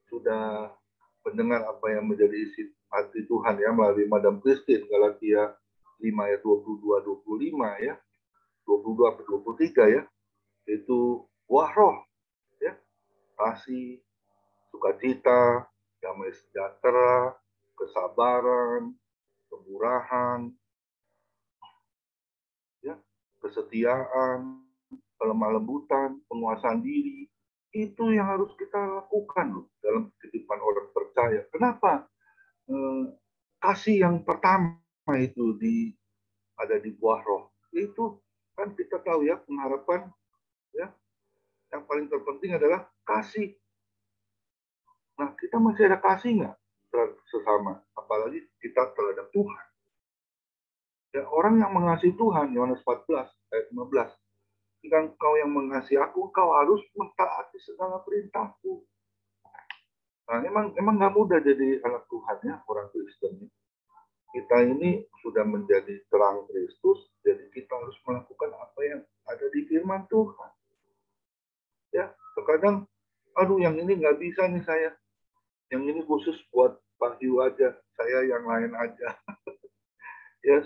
sudah mendengar apa yang menjadi isi hati Tuhan ya melalui Madam Christine Galatia 5 ayat 22-25 ya, 22-23 ya, itu buah roh ya, kasih, sukacita, damai sejahtera, kesabaran, kemurahan, ya, kesetiaan, kelemah lembutan, penguasaan diri. Itu yang harus kita lakukan loh dalam kehidupan orang percaya. Kenapa? Kasih yang pertama itu ada di buah roh. Itu kan kita tahu ya, pengharapan ya, yang paling terpenting adalah kasih. Nah, kita masih ada kasih nggak terhadap sesama? Apalagi kita terhadap Tuhan. Ya, orang yang mengasihi Tuhan, Yohanes 14 ayat 15. Jika engkau yang mengasihi aku, engkau harus mentaati segala perintahku. Nah, emang nggak mudah jadi anak Tuhan ya, orang Kristen. Kita ini sudah menjadi terang Kristus, jadi kita harus melakukan apa yang ada di firman Tuhan. Ya, terkadang, aduh yang ini nggak bisa nih saya. Yang ini khusus buat Pak Yu aja, saya yang lain aja. Ya,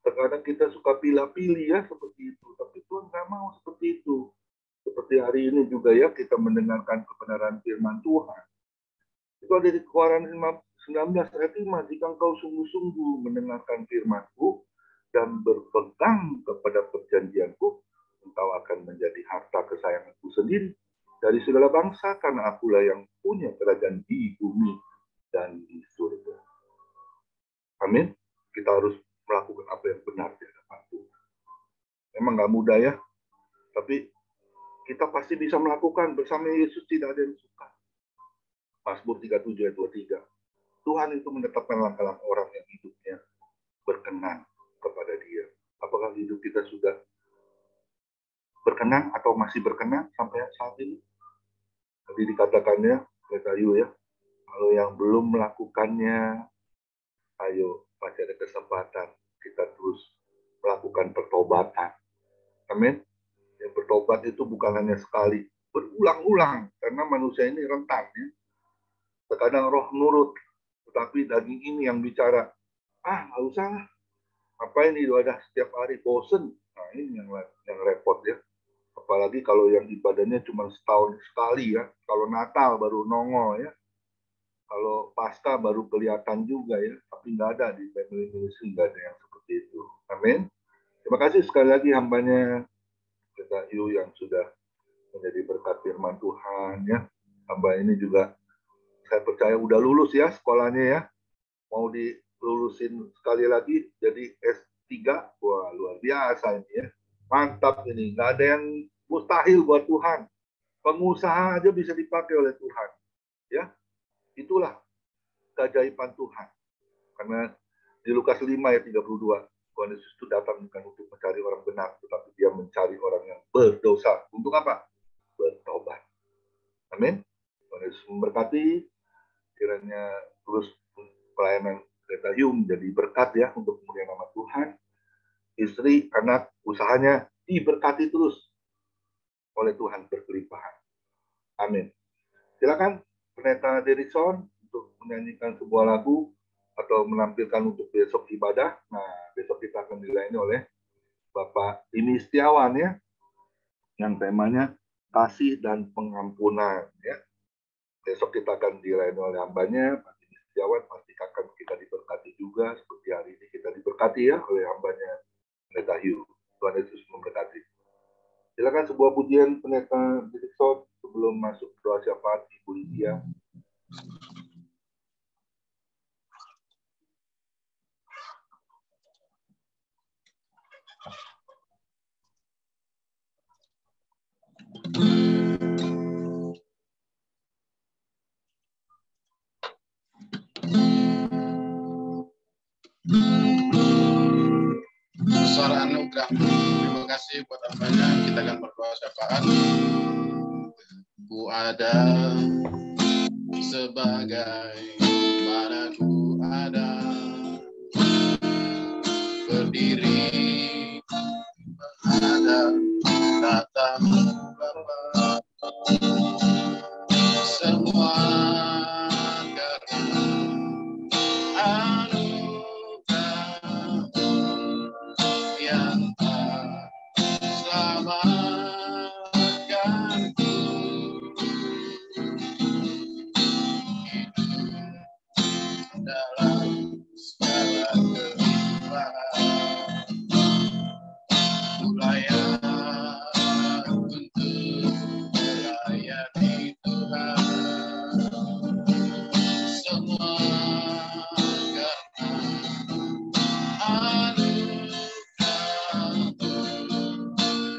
terkadang kita suka pilih-pilih ya seperti itu, tapi Tuhan nggak mau seperti itu. Seperti hari ini juga ya kita mendengarkan kebenaran firman Tuhan. Itu ada di Keluaran 19 ayat 5, jika engkau sungguh-sungguh mendengarkan firman-Ku dan berpegang kepada perjanjian-Ku, engkau akan menjadi harta kesayangan-Ku sendiri dari segala bangsa, karena akulah yang punya kerajaan di bumi dan di surga. Amin. Kita harus melakukan apa yang benar di hadapan Tuhan. Memang nggak mudah ya, tapi kita pasti bisa melakukan. Bersama Yesus tidak ada yang suka. Mazmur 37 ayat 23. Tuhan itu menetapkan langkah-langkah orang yang hidupnya berkenan kepada Dia. Apakah hidup kita sudah berkenan atau masih berkenan sampai saat ini? Tadi dikatakannya, Ayu ya, kalau yang belum melakukannya, ayo masih ada kesempatan kita terus melakukan pertobatan. Amin. Yang bertobat itu bukan hanya sekali, berulang-ulang, karena manusia ini rentan ya. Terkadang roh nurut, tetapi daging ini yang bicara, nggak usah lah, apa ini ibadah setiap hari, bosen. Nah ini yang repot ya. Apalagi kalau yang ibadahnya cuma setahun sekali ya. Kalau Natal baru nongol ya. Kalau Pasca baru kelihatan juga ya. Tapi nggak ada di family ministry, nggak ada yang seperti itu. Amin. Terima kasih sekali lagi hambanya kita Yu yang sudah menjadi berkat firman Tuhan ya. Hamba ini juga saya percaya udah lulus ya sekolahnya ya. Mau dilulusin sekali lagi jadi S3. Wah, luar biasa ini ya. Mantap ini. Nggak ada yang mustahil buat Tuhan. Pengusaha aja bisa dipakai oleh Tuhan. Ya, itulah keajaiban Tuhan. Karena di Lukas 5 ayat 32, Tuhan Yesus itu datang bukan untuk mencari orang benar, tetapi Dia mencari orang yang berdosa. Untuk apa? Bertobat. Amin. Tuhan Yesus memberkati. Kiranya terus pelayanan Pendeta Yu menjadi berkat ya untuk kemuliaan nama Tuhan. Istri, anak, usahanya diberkati terus oleh Tuhan berkelimpahan. Amin. Silakan Pendeta Derikson untuk menyanyikan sebuah lagu atau menampilkan untuk besok ibadah. Nah, besok kita akan dilayani oleh Bapak Dini Setiawan ya, yang temanya kasih dan pengampunan ya. Besok kita akan dilayani oleh hambanya, Pak Dini Setiawan, pasti akan kita diberkati juga seperti hari ini kita diberkati ya oleh hambanya Pendeta Yu. Tuhan Yesus memberkati. Silakan sebuah pujian Pendeta Derikson sebelum masuk doa syafaat Ibu Lydia. besar anugerah-Mu. Terima kasih buat hambanya. Kita akan berdoa syafaat. Ku ada sebagai mana ku ada, berdiri menghadap tatamu Bapa. Semua karena anugerah-Mu yang telah selamatkanku. Hidup dalam segala kelimpahan, ku layak untuk melayani Tuhan. Semua karena anugerah-Mu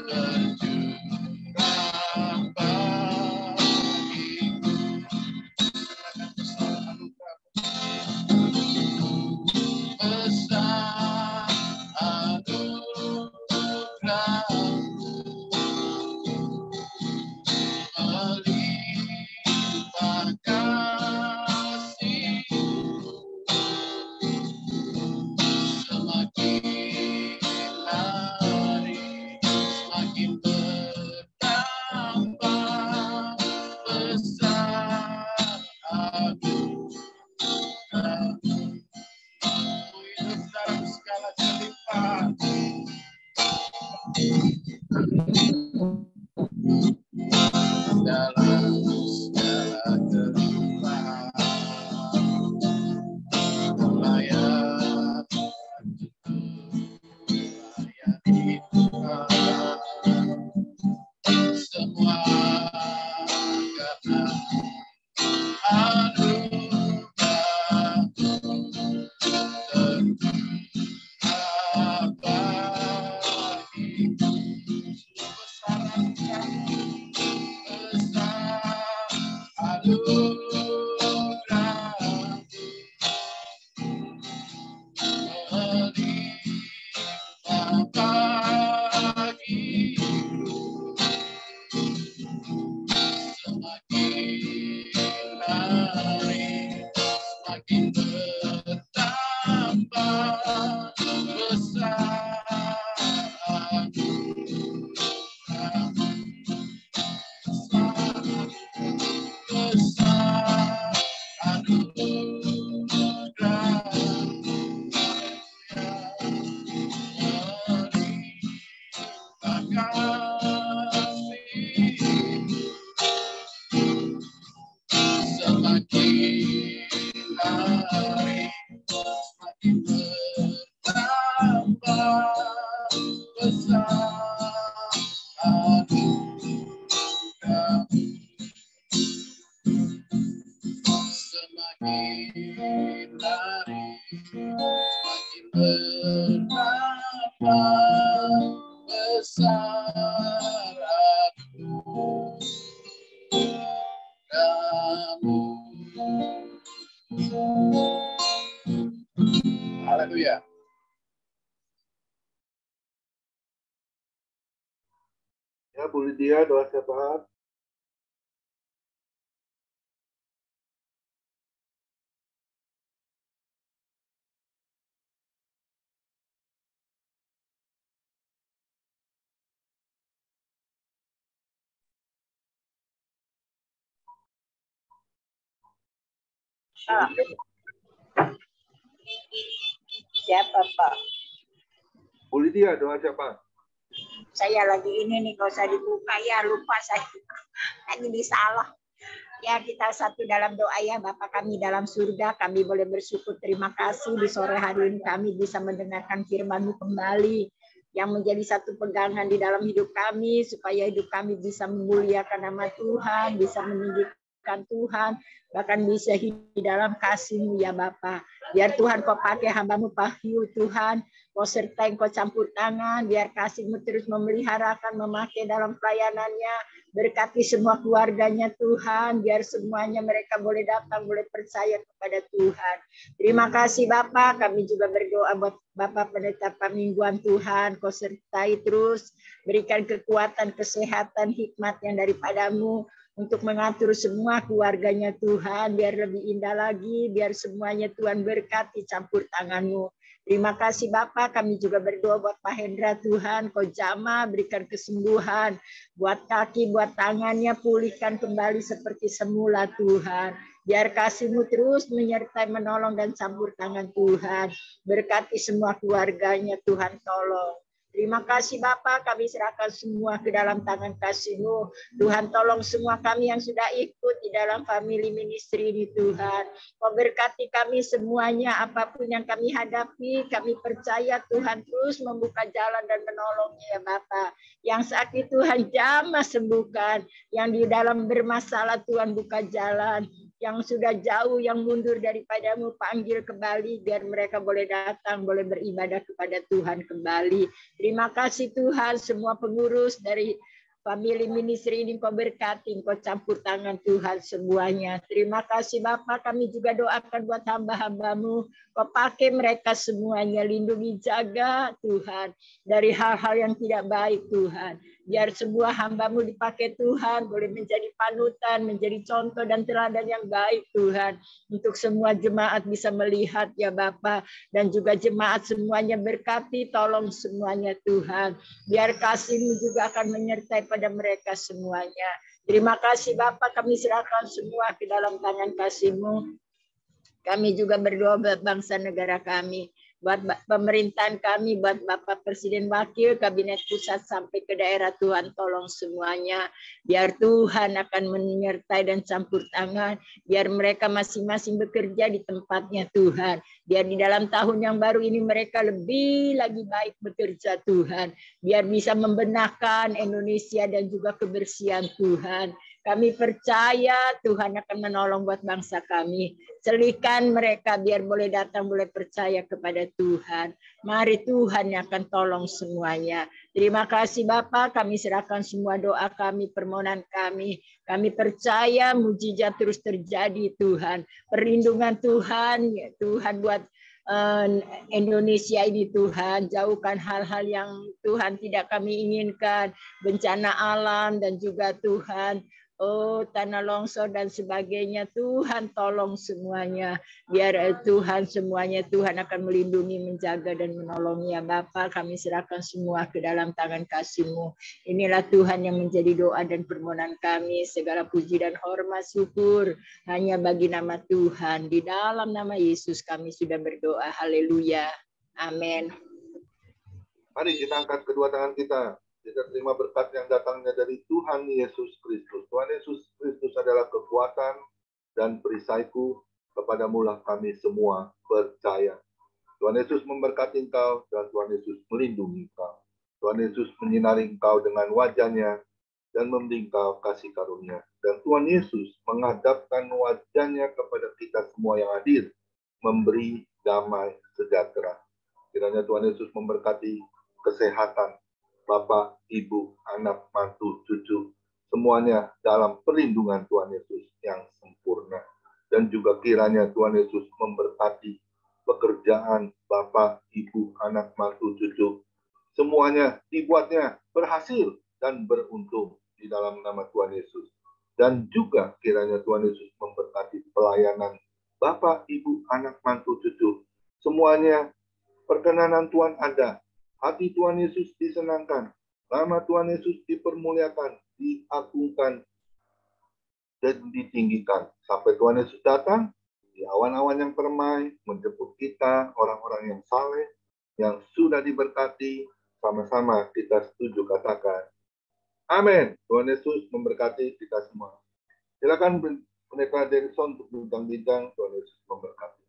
tercurah bagiku. Besar anugerah-Mu melimpah kasih-Mu, semakin hari semakin bertambah besar anugerah-Mu. Hidup dalam segala kelimpahan, dalam segala kelimpahan, ku layak untuk melayani Tuhan. Semua karena anugerah-Mu tercurah bagiku. Besar anugerah-Mu melimpah bagiku, semakin hari semakin bertambah besar anugerah-Mu. Besar anugerah-Mu melimpah kasih-Mu, semakin hari semakin bertambah besar anugerah-Mu, semakin hari semakin bertambah besar anugerah-Mu. Haleluya. Ya, Bu Lydia, doa syafaat. Siapa Pak? Bu Lydia, doa syafaat. Saya lagi ini nih, kalau saya dibuka ya lupa saya. Lagi disalah. Ya, kita satu dalam doa ya. Bapa kami dalam surga, kami boleh bersyukur, terima kasih di sore hari ini kami bisa mendengarkan firman-Mu kembali yang menjadi satu pegangan di dalam hidup kami supaya hidup kami bisa memuliakan nama Tuhan, bisa meninggikan dipercayakan Tuhan, bahkan bisa hidup di dalam kasih-Mu ya Bapa. Biar Tuhan Kau pakai hamba-Mu Pak Hiu Tuhan, Kau sertai, Kau campur tangan, biar kasih-Mu terus memeliharakan, memakai dalam pelayanannya. Berkati semua keluarganya Tuhan, biar semuanya mereka boleh datang, boleh percaya kepada Tuhan. Terima kasih Bapak, kami juga berdoa buat Bapak Pendeta Pamingguan Tuhan, Kau sertai terus, berikan kekuatan, kesehatan, hikmat yang daripada-Mu, untuk mengatur semua keluarganya Tuhan, biar lebih indah lagi, biar semuanya Tuhan berkati campur tangan-Mu. Terima kasih Bapak, kami juga berdoa buat Pak Hendra Tuhan, Kau jamah, berikan kesembuhan, buat kaki, buat tangannya, pulihkan kembali seperti semula Tuhan. Biar kasih-Mu terus menyertai, menolong, dan campur tangan Tuhan. Berkati semua keluarganya Tuhan, tolong. Terima kasih Bapak, kami serahkan semua ke dalam tangan kasih-Mu. Tuhan tolong semua kami yang sudah ikut di dalam family ministry ini Tuhan. Kau berkati kami semuanya, apapun yang kami hadapi, kami percaya Tuhan terus membuka jalan dan menolongnya ya Bapak. Yang sakit Tuhan jamah sembuhkan, yang di dalam bermasalah Tuhan buka jalan. Yang sudah jauh, yang mundur daripada-Mu, panggil kembali, biar mereka boleh datang, boleh beribadah kepada Tuhan kembali. Terima kasih Tuhan, semua pengurus dari family ministry ini Kau berkati, Kau campur tangan Tuhan semuanya. Terima kasih Bapak, kami juga doakan buat hamba-hamba-Mu, Kau pakai mereka semuanya, lindungi, jaga Tuhan, dari hal-hal yang tidak baik Tuhan. Biar sebuah hamba-Mu dipakai Tuhan, boleh menjadi panutan, menjadi contoh dan teladan yang baik Tuhan. Untuk semua jemaat bisa melihat ya Bapa, dan juga jemaat semuanya berkati, tolong semuanya Tuhan. Biar kasih-Mu juga akan menyertai pada mereka semuanya. Terima kasih Bapa, kami serahkan semua ke dalam tangan kasih-Mu. Kami juga berdoa buat bangsa negara kami, buat pemerintahan kami, buat Bapak Presiden Wakil, Kabinet Pusat sampai ke daerah Tuhan, tolong semuanya. Biar Tuhan akan menyertai dan campur tangan, biar mereka masing-masing bekerja di tempatnya Tuhan. Biar di dalam tahun yang baru ini mereka lebih lagi baik bekerja Tuhan. Biar bisa membenahkan Indonesia dan juga kebersihan Tuhan. Kami percaya Tuhan akan menolong buat bangsa kami. Selihkan mereka biar boleh datang, boleh percaya kepada Tuhan. Mari Tuhan yang akan tolong semuanya. Terima kasih Bapak, kami serahkan semua doa kami, permohonan kami. Kami percaya mujizat terus terjadi Tuhan. Perlindungan Tuhan, ya Tuhan buat Indonesia ini Tuhan. Jauhkan hal-hal yang Tuhan tidak kami inginkan. Bencana alam dan juga Tuhan, tanah longsor dan sebagainya. Tuhan tolong semuanya. Biar Tuhan semuanya Tuhan akan melindungi, menjaga dan menolongnya. Bapa, kami serahkan semua ke dalam tangan kasih-Mu. Inilah Tuhan yang menjadi doa dan permohonan kami. Segala puji dan hormat syukur hanya bagi nama Tuhan. Di dalam nama Yesus kami sudah berdoa. Haleluya. Amin. Mari kita angkat kedua tangan kita. Kita terima berkat yang datangnya dari Tuhan Yesus Kristus. Tuhan Yesus Kristus adalah kekuatan dan perisaiku, kepadamu lah kami semua percaya. Tuhan Yesus memberkati engkau dan Tuhan Yesus melindungi engkau. Tuhan Yesus menyinari engkau dengan wajahnya dan memberi engkau kasih karunia. Dan Tuhan Yesus menghadapkan wajahnya kepada kita semua yang hadir, memberi damai sejahtera. Kiranya Tuhan Yesus memberkati kesehatan Bapak, Ibu, anak, mantu, cucu, semuanya dalam perlindungan Tuhan Yesus yang sempurna. Dan juga kiranya Tuhan Yesus memberkati pekerjaan Bapak, Ibu, anak, mantu, cucu. Semuanya dibuatnya berhasil dan beruntung di dalam nama Tuhan Yesus. Dan juga kiranya Tuhan Yesus memberkati pelayanan Bapak, Ibu, anak, mantu, cucu. Semuanya perkenanan Tuhan ada. Hati Tuhan Yesus disenangkan, nama Tuhan Yesus dipermuliakan, diagungkan, dan ditinggikan. Sampai Tuhan Yesus datang, di awan-awan yang permai, menjemput kita, orang-orang yang saleh, yang sudah diberkati, sama-sama kita setuju katakan, amin. Tuhan Yesus memberkati kita semua. Silakan Pendeta Derison untuk bincang-bincang. Tuhan Yesus memberkati.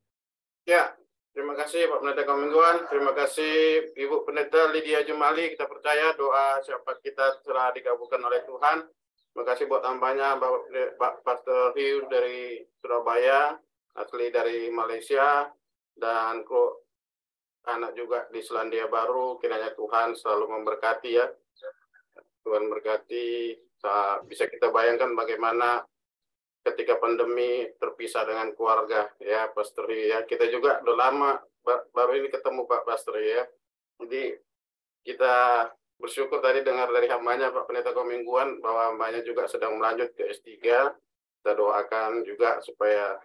Ya. Terima kasih Pak Pendeta Kamingguan, terima kasih Ibu Pendeta Lydia Jumali. Kita percaya doa syafaat kita telah dikabulkan oleh Tuhan. Terima kasih buat hambanya Pak Pastor Hiu dari Surabaya, asli dari Malaysia, dan kru anak juga di Selandia Baru. Kiranya Tuhan selalu memberkati ya. Tuhan berkati. Bisa kita bayangkan bagaimana ketika pandemi terpisah dengan keluarga ya, Pastor ya. Kita juga udah lama baru ini ketemu Pak Pastor ya. Jadi kita bersyukur tadi dengar dari hambanya Pak Pendeta Komingguan bahwa hambanya juga sedang melanjut ke S3. Kita doakan juga supaya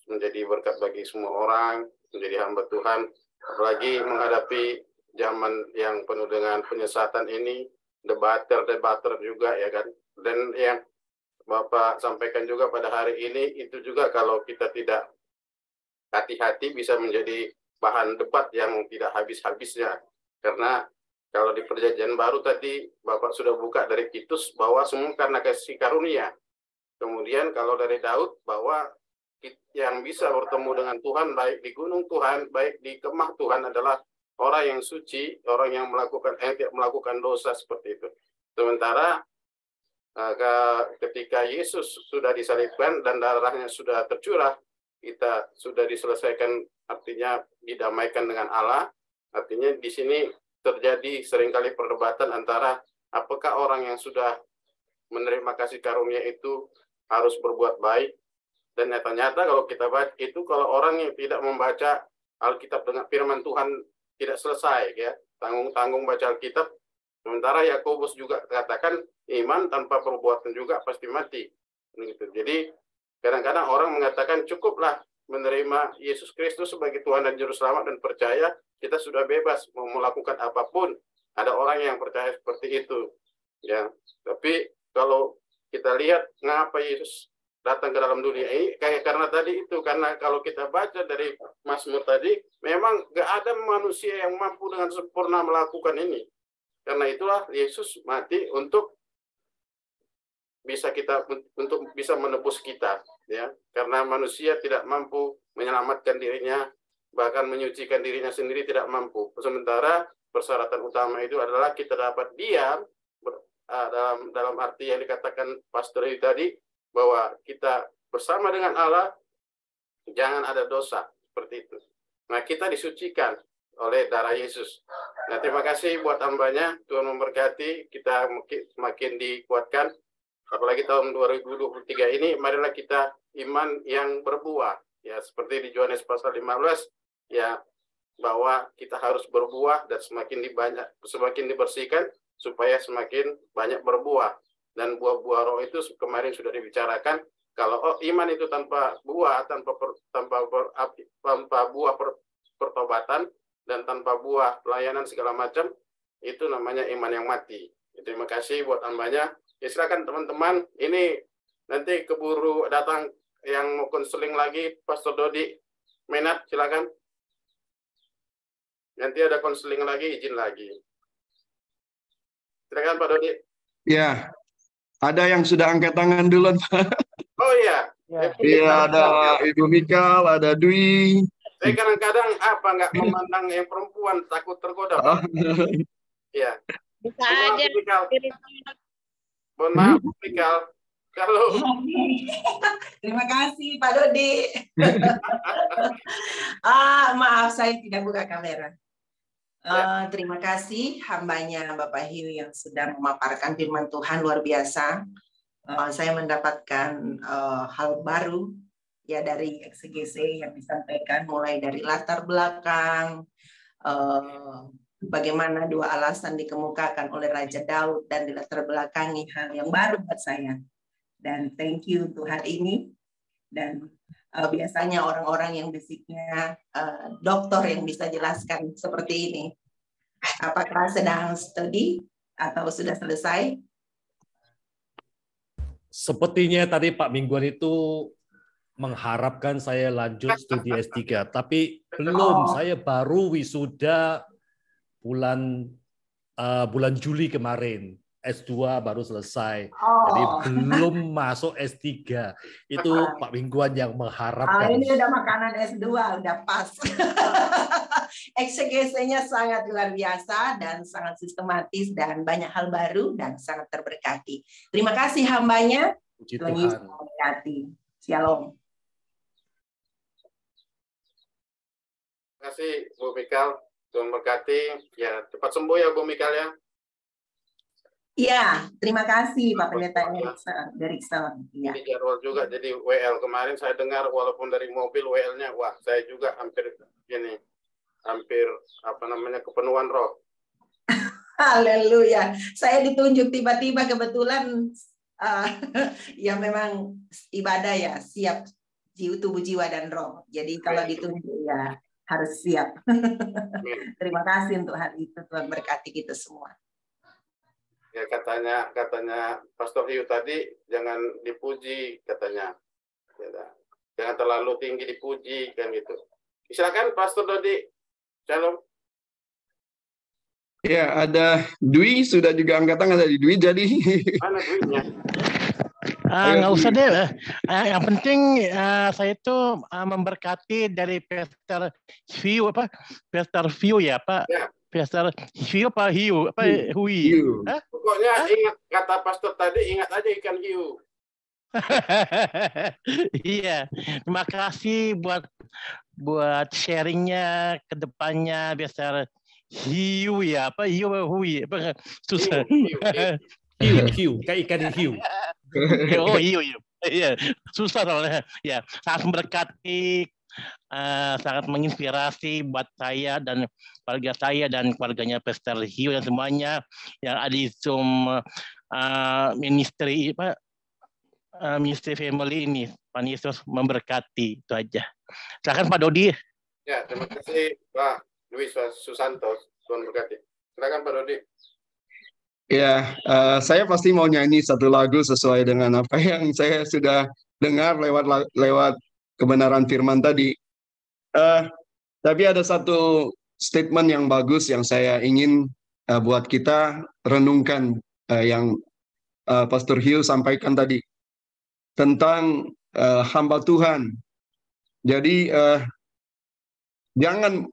menjadi berkat bagi semua orang, menjadi hamba Tuhan. Apalagi menghadapi zaman yang penuh dengan penyesatan ini, debater juga ya kan. Dan yang Bapak sampaikan juga pada hari ini, itu juga kalau kita tidak hati-hati bisa menjadi bahan debat yang tidak habis-habisnya. Karena kalau di Perjanjian Baru tadi, Bapak sudah buka dari Titus bahwa semua karena kasih karunia. Kemudian kalau dari Daud, bahwa yang bisa bertemu dengan Tuhan, baik di gunung Tuhan, baik di kemah Tuhan adalah orang yang suci, orang yang tidak melakukan dosa seperti itu. Sementara ketika Yesus sudah disalibkan dan darahnya sudah tercurah, kita sudah diselesaikan, artinya didamaikan dengan Allah. Artinya di sini terjadi seringkali perdebatan antara apakah orang yang sudah menerima kasih karunia itu harus berbuat baik. Dan ternyata kalau kita baca itu, kalau orang yang tidak membaca Alkitab dengan firman Tuhan tidak selesai ya, tanggung-tanggung baca Alkitab. Sementara Yakobus juga katakan iman tanpa perbuatan juga pasti mati. Jadi kadang-kadang orang mengatakan cukuplah menerima Yesus Kristus sebagai Tuhan dan Juru Selamat dan percaya kita sudah bebas mau melakukan apapun. Ada orang yang percaya seperti itu. Ya, tapi kalau kita lihat mengapa Yesus datang ke dalam dunia ini, karena tadi itu, karena kalau kita baca dari Mazmur tadi, memang gak ada manusia yang mampu dengan sempurna melakukan ini. Karena itulah Yesus mati untuk bisa menebus kita, ya. Karena manusia tidak mampu menyelamatkan dirinya, bahkan menyucikan dirinya sendiri tidak mampu. Sementara persyaratan utama itu adalah kita dapat diam dalam arti yang dikatakan Pastor itu tadi, bahwa kita bersama dengan Allah, jangan ada dosa seperti itu. Nah, kita disucikan oleh darah Yesus. Nah, terima kasih buat hambanya. Tuhan memberkati, kita semakin dikuatkan. Apalagi tahun 2023 ini, marilah kita iman yang berbuah. Ya, seperti di Yohanes pasal 15, ya, bahwa kita harus berbuah dan semakin dibersihkan supaya semakin banyak berbuah. Dan buah-buah roh itu kemarin sudah dibicarakan. Kalau iman itu tanpa buah, tanpa buah pertobatan, dan tanpa buah pelayanan segala macam, itu namanya iman yang mati. Terima kasih buat hambanya. Ya, silakan teman-teman, ini nanti keburu datang yang mau konseling lagi, Pastor Dodi Menat, silakan. Nanti ada konseling lagi, izin lagi. Silakan Pak Dodi. Ya, ada yang sudah angkat tangan duluan, Pak. Oh iya. Iya, ada Ibu Mikal, ada Dwi. Saya kadang-kadang nggak memandang yang perempuan, takut tergoda. Iya. Bisa aja. Mohon maaf, Mikal. Kalau Terima kasih Pak Dodi. Maaf saya tidak buka kamera. Terima kasih hambanya Bapak Hiu yang sudah memaparkan firman Tuhan luar biasa. Saya mendapatkan hal baru ya dari eksegese yang disampaikan, mulai dari latar belakang, bagaimana dua alasan dikemukakan oleh Raja Daud dan dilatar belakangi hal yang baru buat saya. Dan thank you untuk hari ini. Dan biasanya orang-orang yang basicnya dokter yang bisa jelaskan seperti ini. Apakah sedang studi atau sudah selesai? Sepertinya tadi Pak Mingguan itu mengharapkan saya lanjut studi S3, tapi belum. Saya baru wisuda bulan Juli kemarin. S2 baru selesai. Oh. Jadi belum masuk S3. Itu Pak Mingguan yang mengharapkan. Ini udah makanan S2, udah pas. Eksegesinya sangat luar biasa dan sangat sistematis dan banyak hal baru dan sangat terberkati. Terima kasih hambanya. Puji Tuhan Tuhan. Yesus memberkati. Shalom. Terima kasih Bu Mikal. Tuhan berkati. Ya, cepat sembuh ya Bu Mikal ya. Iya, terima kasih Pak Pendeta Derikson. Ya. Ini jadwal juga, jadi WL kemarin saya dengar walaupun dari mobil WL-nya, wah saya juga hampir apa namanya kepenuhan roh. Haleluya. Saya ditunjuk tiba-tiba kebetulan ya memang ibadah ya siap tubuh jiwa dan roh. Jadi kalau ditunjuk ya harus siap. Terima kasih untuk hal itu. Tuhan berkati kita semua. Ya katanya Pastor Hiu tadi jangan dipuji katanya. Jangan terlalu tinggi dipuji kan gitu. Silakan Pastor Dodi. Shalom. Ya, ada Dwi sudah juga angkat tangan dari Dwi, jadi mana Dwi-nya? Nggak usah deh. Yang penting saya itu memberkati dari Pastor Hiu Pastor Hiu ya Pak. Ya. Pastor hiu apa hiu? Apa hui? Pokoknya ingat kata pastor tadi, ingat aja ikan hiu. Iya, terima kasih buat sharingnya ke depannya. Pastor hiu ya, apa hiu apa hui? Apa susah? Hiu, kayak ikan hiu. Oh hiu. Iya, susah soalnya. Ya, sangat memberkati. Sangat menginspirasi buat saya dan keluarga saya dan keluarganya Pastor Hiu dan semuanya yang ada di Zoom ministry family ini. Tuhan Yesus memberkati, itu aja. Silakan Pak Dodi. Ya, terima kasih Pak Luis Susanto. Tuhan berkati. Silakan Pak Dodi. ya saya pasti mau nyanyi satu lagu sesuai dengan apa yang saya sudah dengar lewat kebenaran firman tadi. Tapi ada satu statement yang bagus yang saya ingin buat kita renungkan yang Pastor Hiu sampaikan tadi tentang hamba Tuhan. Jadi jangan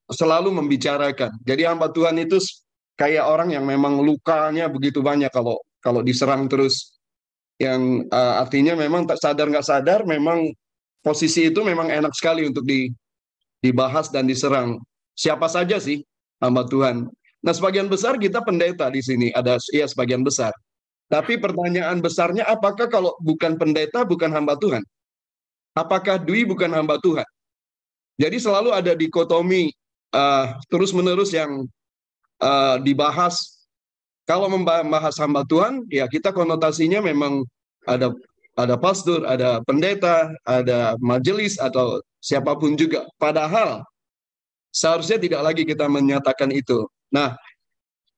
selalu membicarakan. Jadi hamba Tuhan itu kayak orang yang memang lukanya begitu banyak kalau diserang terus. Yang artinya memang tak sadar nggak sadar memang posisi itu memang enak sekali untuk dibahas dan diserang. Siapa saja sih hamba Tuhan. Nah, sebagian besar kita pendeta di sini, ada ya sebagian besar. Tapi pertanyaan besarnya, apakah kalau bukan pendeta bukan hamba Tuhan? Apakah Dwi bukan hamba Tuhan? Jadi selalu ada dikotomi terus-menerus yang dibahas. Kalau membahas hamba Tuhan, ya kita konotasinya memang ada pastor, ada pendeta, ada majelis, atau siapapun juga. Padahal seharusnya tidak lagi kita menyatakan itu. Nah,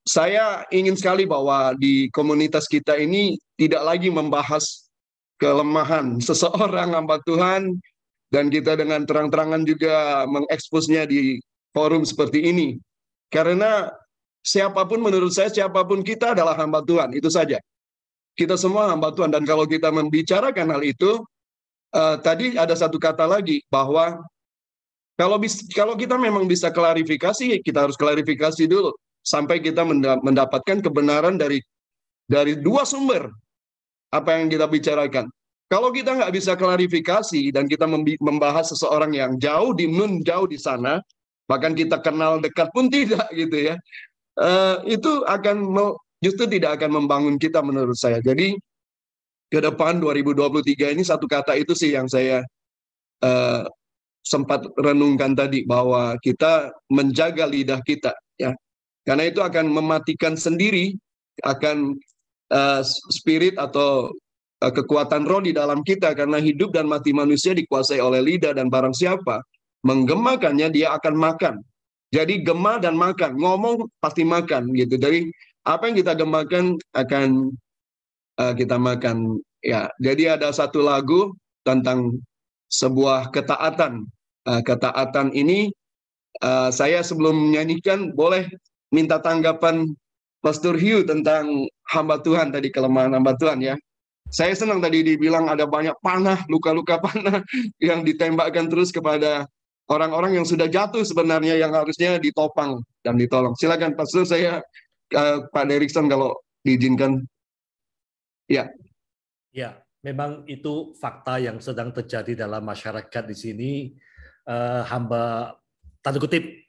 saya ingin sekali bahwa di komunitas kita ini tidak lagi membahas kelemahan seseorang hamba Tuhan, dan kita dengan terang-terangan juga mengeksposnya di forum seperti ini. Karena siapapun, menurut saya, siapapun kita adalah hamba Tuhan, itu saja. Kita semua hamba Tuhan, dan kalau kita membicarakan hal itu, tadi ada satu kata lagi, bahwa kalau kita memang bisa klarifikasi, kita harus klarifikasi dulu, sampai kita mendapatkan kebenaran dari dua sumber, apa yang kita bicarakan. Kalau kita nggak bisa klarifikasi, dan kita membahas seseorang yang jauh di sana, bahkan kita kenal dekat pun tidak, gitu ya, itu justru tidak akan membangun kita menurut saya. Jadi ke depan 2023 ini satu kata itu sih yang saya sempat renungkan tadi, bahwa kita menjaga lidah kita, ya, karena itu akan mematikan sendiri akan spirit atau kekuatan roh di dalam kita, karena hidup dan mati manusia dikuasai oleh lidah, dan barang siapa menggemakannya dia akan makan. Jadi gema dan makan, ngomong pasti makan gitu. Dari apa yang kita gemakan akan kita makan. Ya, jadi ada satu lagu tentang sebuah ketaatan. Ketaatan ini saya sebelum menyanyikan boleh minta tanggapan Pastor Hiu tentang hamba Tuhan tadi, kelemahan hamba Tuhan ya. Saya senang tadi dibilang ada banyak panah, luka-luka panah yang ditembakkan terus kepada orang-orang yang sudah jatuh sebenarnya, yang harusnya ditopang dan ditolong. Silakan Pastor, saya Pak Derikson kalau diizinkan. Ya. Ya, memang itu fakta yang sedang terjadi dalam masyarakat di sini. Hamba, tanda kutip,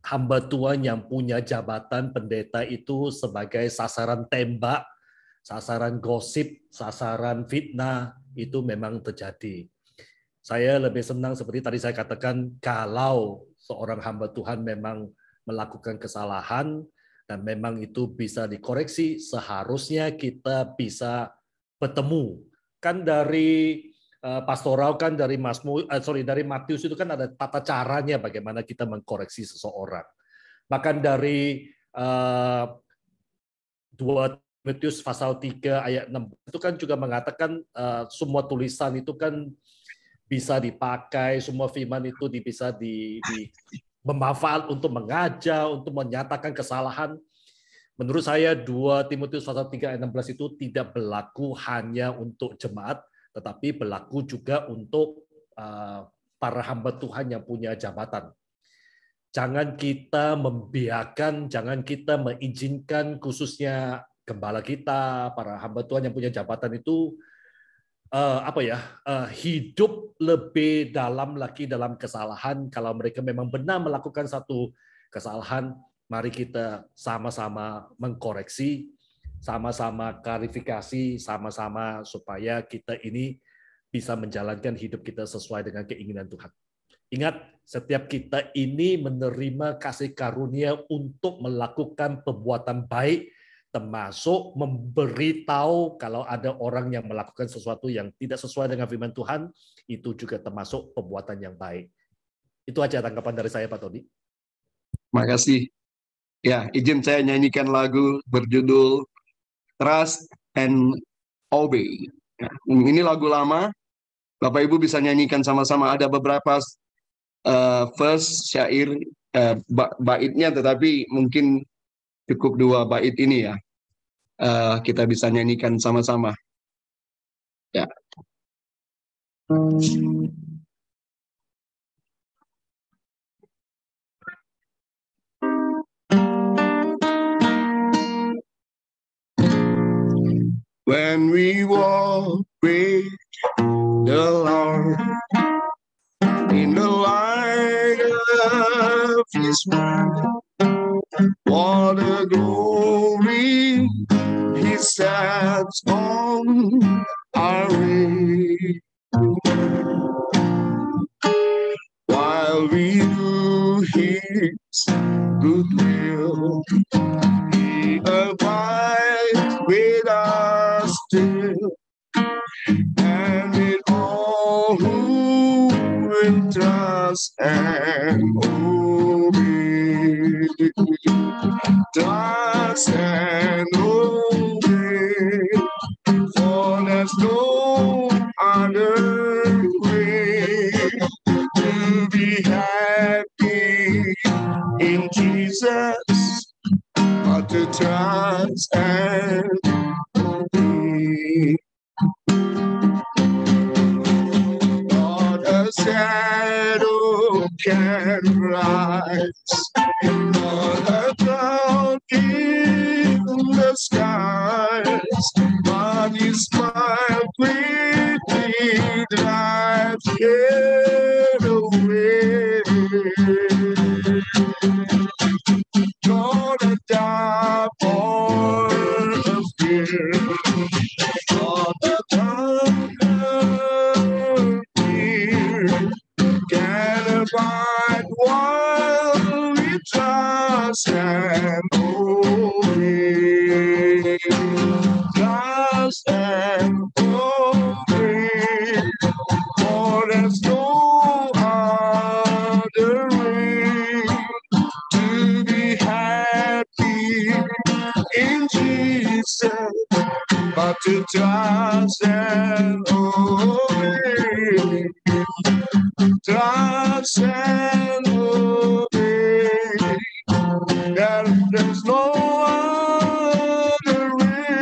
hamba Tuhan yang punya jabatan pendeta itu sebagai sasaran tembak, sasaran gosip, sasaran fitnah, itu memang terjadi. Saya lebih senang seperti tadi saya katakan, kalau seorang hamba Tuhan memang melakukan kesalahan dan memang itu bisa dikoreksi, seharusnya kita bisa bertemu. Kan dari pastoral, kan dari dari Matius itu kan ada tata caranya bagaimana kita mengkoreksi seseorang. Bahkan dari 2 Timotius pasal 3 ayat 6 itu kan juga mengatakan semua tulisan itu kan bisa dipakai, semua firman itu bisa bermanfaat untuk mengajar, untuk menyatakan kesalahan. Menurut saya 2 Timotius pasal 3 ayat 16 itu tidak berlaku hanya untuk jemaat, tetapi berlaku juga untuk para hamba Tuhan yang punya jabatan. Jangan kita membiarkan, jangan kita mengizinkan khususnya gembala kita, para hamba Tuhan yang punya jabatan itu hidup lebih dalam lagi dalam kesalahan. Kalau mereka memang benar melakukan satu kesalahan, mari kita sama-sama mengkoreksi, sama-sama klarifikasi, sama-sama supaya kita ini bisa menjalankan hidup kita sesuai dengan keinginan Tuhan. Ingat, setiap kita ini menerima kasih karunia untuk melakukan perbuatan baik, termasuk memberitahu kalau ada orang yang melakukan sesuatu yang tidak sesuai dengan firman Tuhan, itu juga termasuk perbuatan yang baik. Itu aja tanggapan dari saya, Pak Tony. Makasih. Ya, izin saya nyanyikan lagu berjudul Trust and Obey. Ya, ini lagu lama. Bapak Ibu bisa nyanyikan sama-sama. Ada beberapa verse syair baitnya, tetapi mungkin cukup 2 bait ini ya. Kita bisa nyanyikan sama-sama. Ya. When we walk with the Lord in the light of His word, what a glory He sets on our way. While we do His good will, He abides with us still, and with all who will trust and obey. Trust and obey, for there's no other way to be happy in Jesus, but to trust and obey. Not a shadow can rise, not a cloud in the skies, but His smile quickly drives care away. Not a dark or a fear, not a thunder fear can abide while we trust and obey. Trust and obey, for there's no other way to be happy in Jesus, but to trust and obey. Trust and obey. There's no other way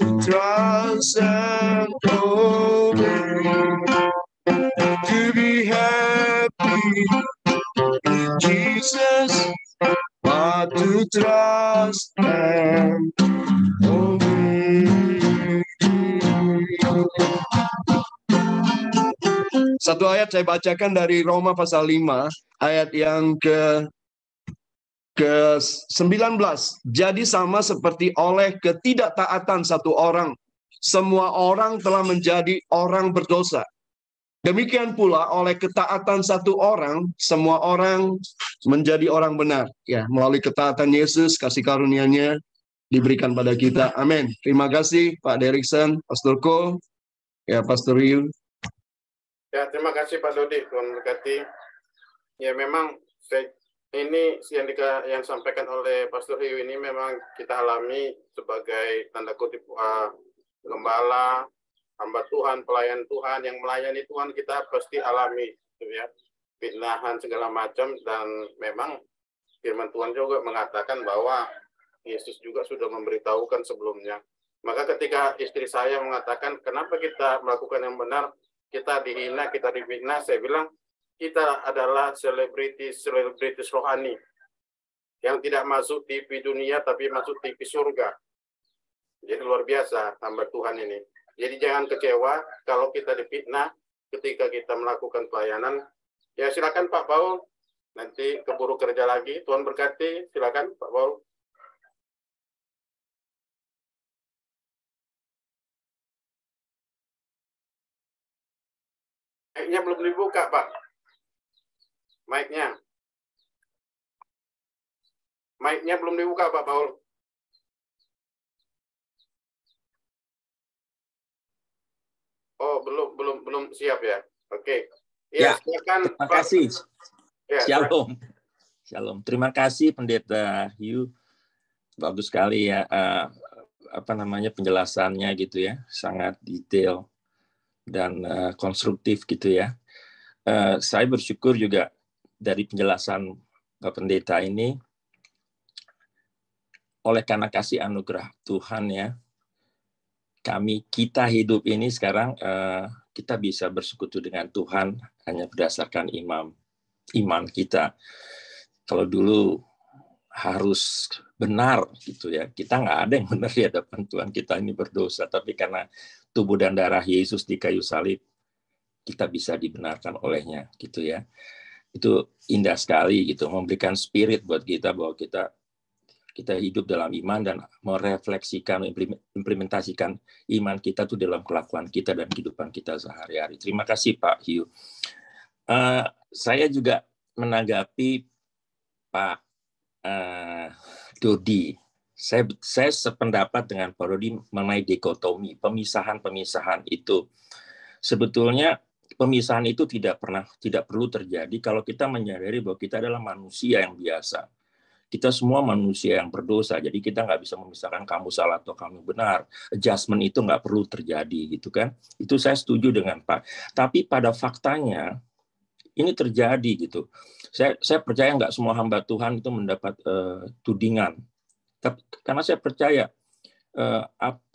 to trust and obey, to be happy in Jesus, but to trust and obey. Satu ayat saya bacakan dari Roma pasal 5, ayat yang ke-19. Jadi sama seperti oleh ketidaktaatan satu orang, semua orang telah menjadi orang berdosa. Demikian pula oleh ketaatan satu orang, semua orang menjadi orang benar. Ya, melalui ketaatan Yesus, kasih karunia-Nya diberikan pada kita. Amin. Terima kasih Pak Derikson, Pastor Ko, ya Pastor Yu. Ya, terima kasih Pak Dodi, Tuhan berkati. Ya, memang ini yang disampaikan oleh Pastor Yu ini memang kita alami sebagai tanda kutip gembala, hamba Tuhan, pelayan Tuhan, yang melayani Tuhan, kita pasti alami, gitu ya, fitnahan segala macam. Dan memang firman Tuhan juga mengatakan bahwa Yesus juga sudah memberitahukan sebelumnya. Maka ketika istri saya mengatakan, kenapa kita melakukan yang benar, kita dihina, kita difitnah, saya bilang, kita adalah selebritis rohani yang tidak masuk TV dunia tapi masuk TV surga. Jadi luar biasa hamba Tuhan ini. Jadi jangan kecewa kalau kita difitnah ketika kita melakukan pelayanan. Ya silakan Pak Paul, nanti keburu kerja lagi. Tuhan berkati, silakan Pak Paul. Mic-nya belum dibuka, Pak. Mic-nya. Mic-nya belum dibuka, Pak Paul. Oh, belum siap ya. Oke. Ya, silakan. Terima kasih. Ya, Shalom. Shalom. Terima kasih Pendeta Hugh. Bagus sekali ya penjelasannya gitu ya. Sangat detail dan konstruktif gitu ya. Saya bersyukur juga dari penjelasan Pak Pendeta ini, oleh karena kasih anugerah Tuhan ya, kita hidup ini sekarang kita bisa bersekutu dengan Tuhan hanya berdasarkan iman kita. Kalau dulu harus benar gitu ya, kita nggak ada yang benar di hadapan Tuhan, kita ini berdosa, tapi karena tubuh dan darah Yesus di kayu salib, kita bisa dibenarkan olehnya gitu ya. Itu indah sekali gitu, memberikan spirit buat kita bahwa kita hidup dalam iman dan merefleksikan, implementasikan iman kita tuh dalam kelakuan kita dan kehidupan kita sehari-hari. Terima kasih Pak Hugh. Saya juga menanggapi Pak Dodi. Saya sependapat dengan Pak Dodi mengenai dikotomi, pemisahan itu. Sebetulnya pemisahan itu tidak perlu terjadi kalau kita menyadari bahwa kita adalah manusia yang biasa. Kita semua manusia yang berdosa, jadi kita nggak bisa memisahkan kamu salah atau kamu benar. Adjustment itu nggak perlu terjadi, gitu kan? Itu saya setuju dengan Pak. Tapi pada faktanya ini terjadi gitu. Saya percaya nggak semua hamba Tuhan itu mendapat tudingan. Karena saya percaya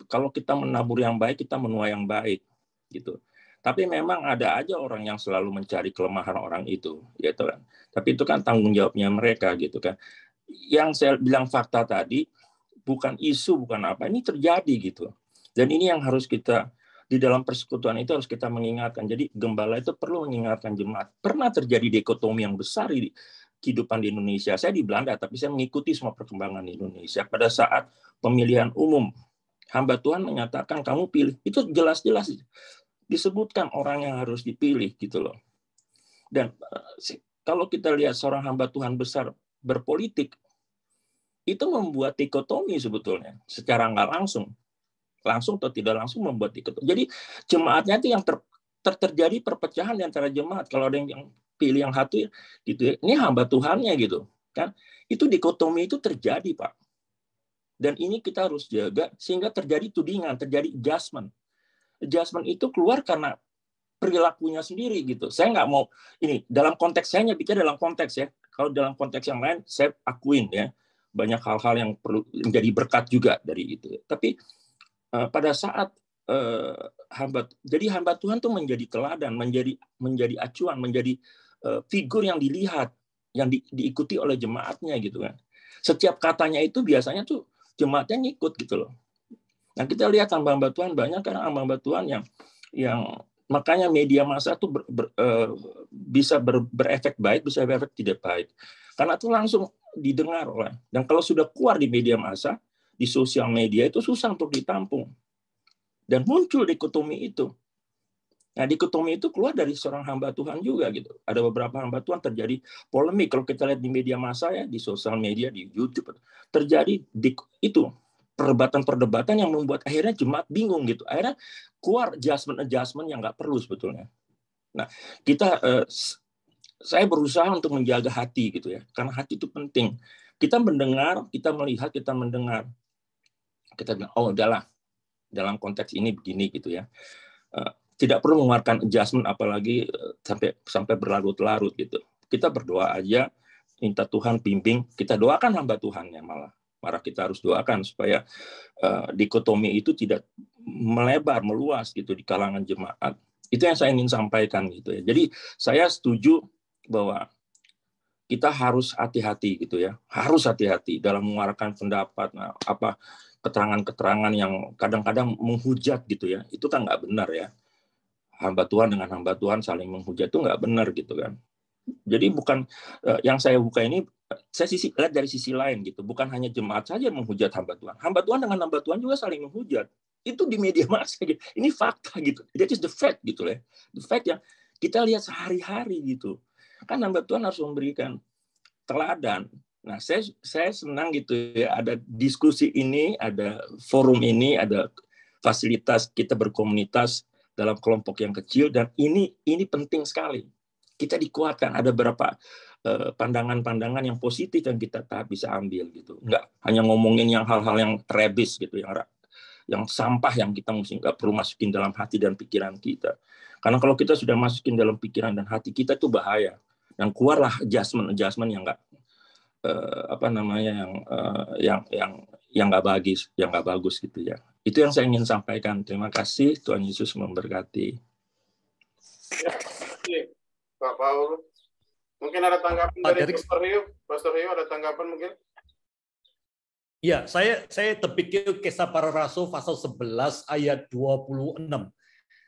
kalau kita menabur yang baik, kita menuai yang baik, gitu. Tapi memang ada aja orang yang selalu mencari kelemahan orang itu, gitu kan. Tapi itu kan tanggung jawabnya mereka, gitu kan. Yang saya bilang fakta tadi bukan isu, bukan apa, ini terjadi gitu. Dan ini yang harus kita di dalam persekutuan itu harus kita mengingatkan. Jadi gembala itu perlu mengingatkan jemaat. Pernah terjadi dikotomi yang besar di kehidupan di Indonesia. Saya di Belanda, tapi saya mengikuti semua perkembangan di Indonesia. Pada saat pemilihan umum, hamba Tuhan menyatakan kamu pilih. Itu jelas-jelas disebutkan orang yang harus dipilih gitu loh. Dan kalau kita lihat seorang hamba Tuhan besar berpolitik, itu membuat dikotomi sebetulnya secara nggak langsung atau tidak langsung membuat dikotomi. Jadi jemaatnya itu yang terjadi perpecahan di antara jemaat. Kalau ada yang pilih yang satu gitu, ini hamba Tuhannya gitu kan, itu dikotomi itu terjadi Pak. Dan ini kita harus jaga sehingga terjadi tudingan, terjadi adjustment. Adjustment itu keluar karena perilakunya sendiri gitu. Saya nggak mau ini dalam konteks saya bicara dalam konteks ya. Kalau dalam konteks yang lain saya akuin ya banyak hal-hal yang perlu menjadi berkat juga dari itu. Tapi pada saat hamba Tuhan tuh menjadi teladan, menjadi acuan, menjadi figur yang dilihat, yang diikuti oleh jemaatnya gitu kan. Setiap katanya itu biasanya tuh jemaatnya ngikut gitu loh. Nah, kita lihat hamba-hamba Tuhan banyak kan hamba-hamba Tuhan yang makanya media massa tuh bisa berefek baik, bisa berefek tidak baik. Karena itu langsung didengar oleh. Dan kalau sudah keluar di media massa, di sosial media itu susah untuk ditampung. Dan muncul dikotomi itu. Nah, dikotomi itu keluar dari seorang hamba Tuhan juga gitu. Ada beberapa hamba Tuhan terjadi polemik. Kalau kita lihat di media massa ya, di sosial media, di YouTube, terjadi itu perdebatan yang membuat akhirnya jemaat bingung gitu. Akhirnya keluar adjustment yang nggak perlu sebetulnya. Nah, saya berusaha untuk menjaga hati gitu ya, karena hati itu penting. Kita mendengar, kita melihat, kita mendengar. Kita bilang, oh udahlah, dalam konteks ini begini gitu ya. Tidak perlu mengeluarkan adjustment apalagi sampai berlarut-larut gitu. Kita berdoa aja, minta Tuhan bimbing, kita doakan hamba Tuhannya malah kita harus doakan supaya dikotomi itu tidak melebar, meluas gitu di kalangan jemaat. Itu yang saya ingin sampaikan gitu ya. Jadi saya setuju bahwa kita harus hati-hati gitu ya. Harus hati-hati dalam mengeluarkan pendapat, keterangan-keterangan yang kadang-kadang menghujat gitu ya. Itu kan nggak benar ya. Hamba Tuhan dengan hamba Tuhan saling menghujat itu nggak benar gitu kan. Jadi bukan yang saya buka ini, saya lihat dari sisi lain gitu. Bukan hanya jemaat saja menghujat hamba Tuhan. Hamba Tuhan dengan hamba Tuhan juga saling menghujat. Itu di media massa gitu. Ini fakta gitu. That is the fact gitu ya. The fact yang kita lihat sehari-hari gitu. Kan hamba Tuhan harus memberikan teladan. Nah, saya senang gitu ya. Ada diskusi ini, ada forum ini, ada fasilitas kita berkomunitas dalam kelompok yang kecil, dan ini penting sekali. Kita dikuatkan, ada beberapa pandangan-pandangan yang positif yang kita bisa ambil gitu. Nggak hanya ngomongin yang hal-hal yang rebis gitu, yang sampah yang kita mesti nggak perlu masukin dalam hati dan pikiran kita. Karena kalau kita sudah masukin dalam pikiran dan hati kita itu bahaya. Dan keluarlah adjustment yang nggak yang nggak bagus gitu ya. Itu yang saya ingin sampaikan. Terima kasih. Tuhan Yesus memberkati. Pak Paul, mungkin ada tanggapan dari Pastor Rio, ada tanggapan mungkin? Ya, saya terpikir Kisah Para Rasul pasal 11 ayat 26.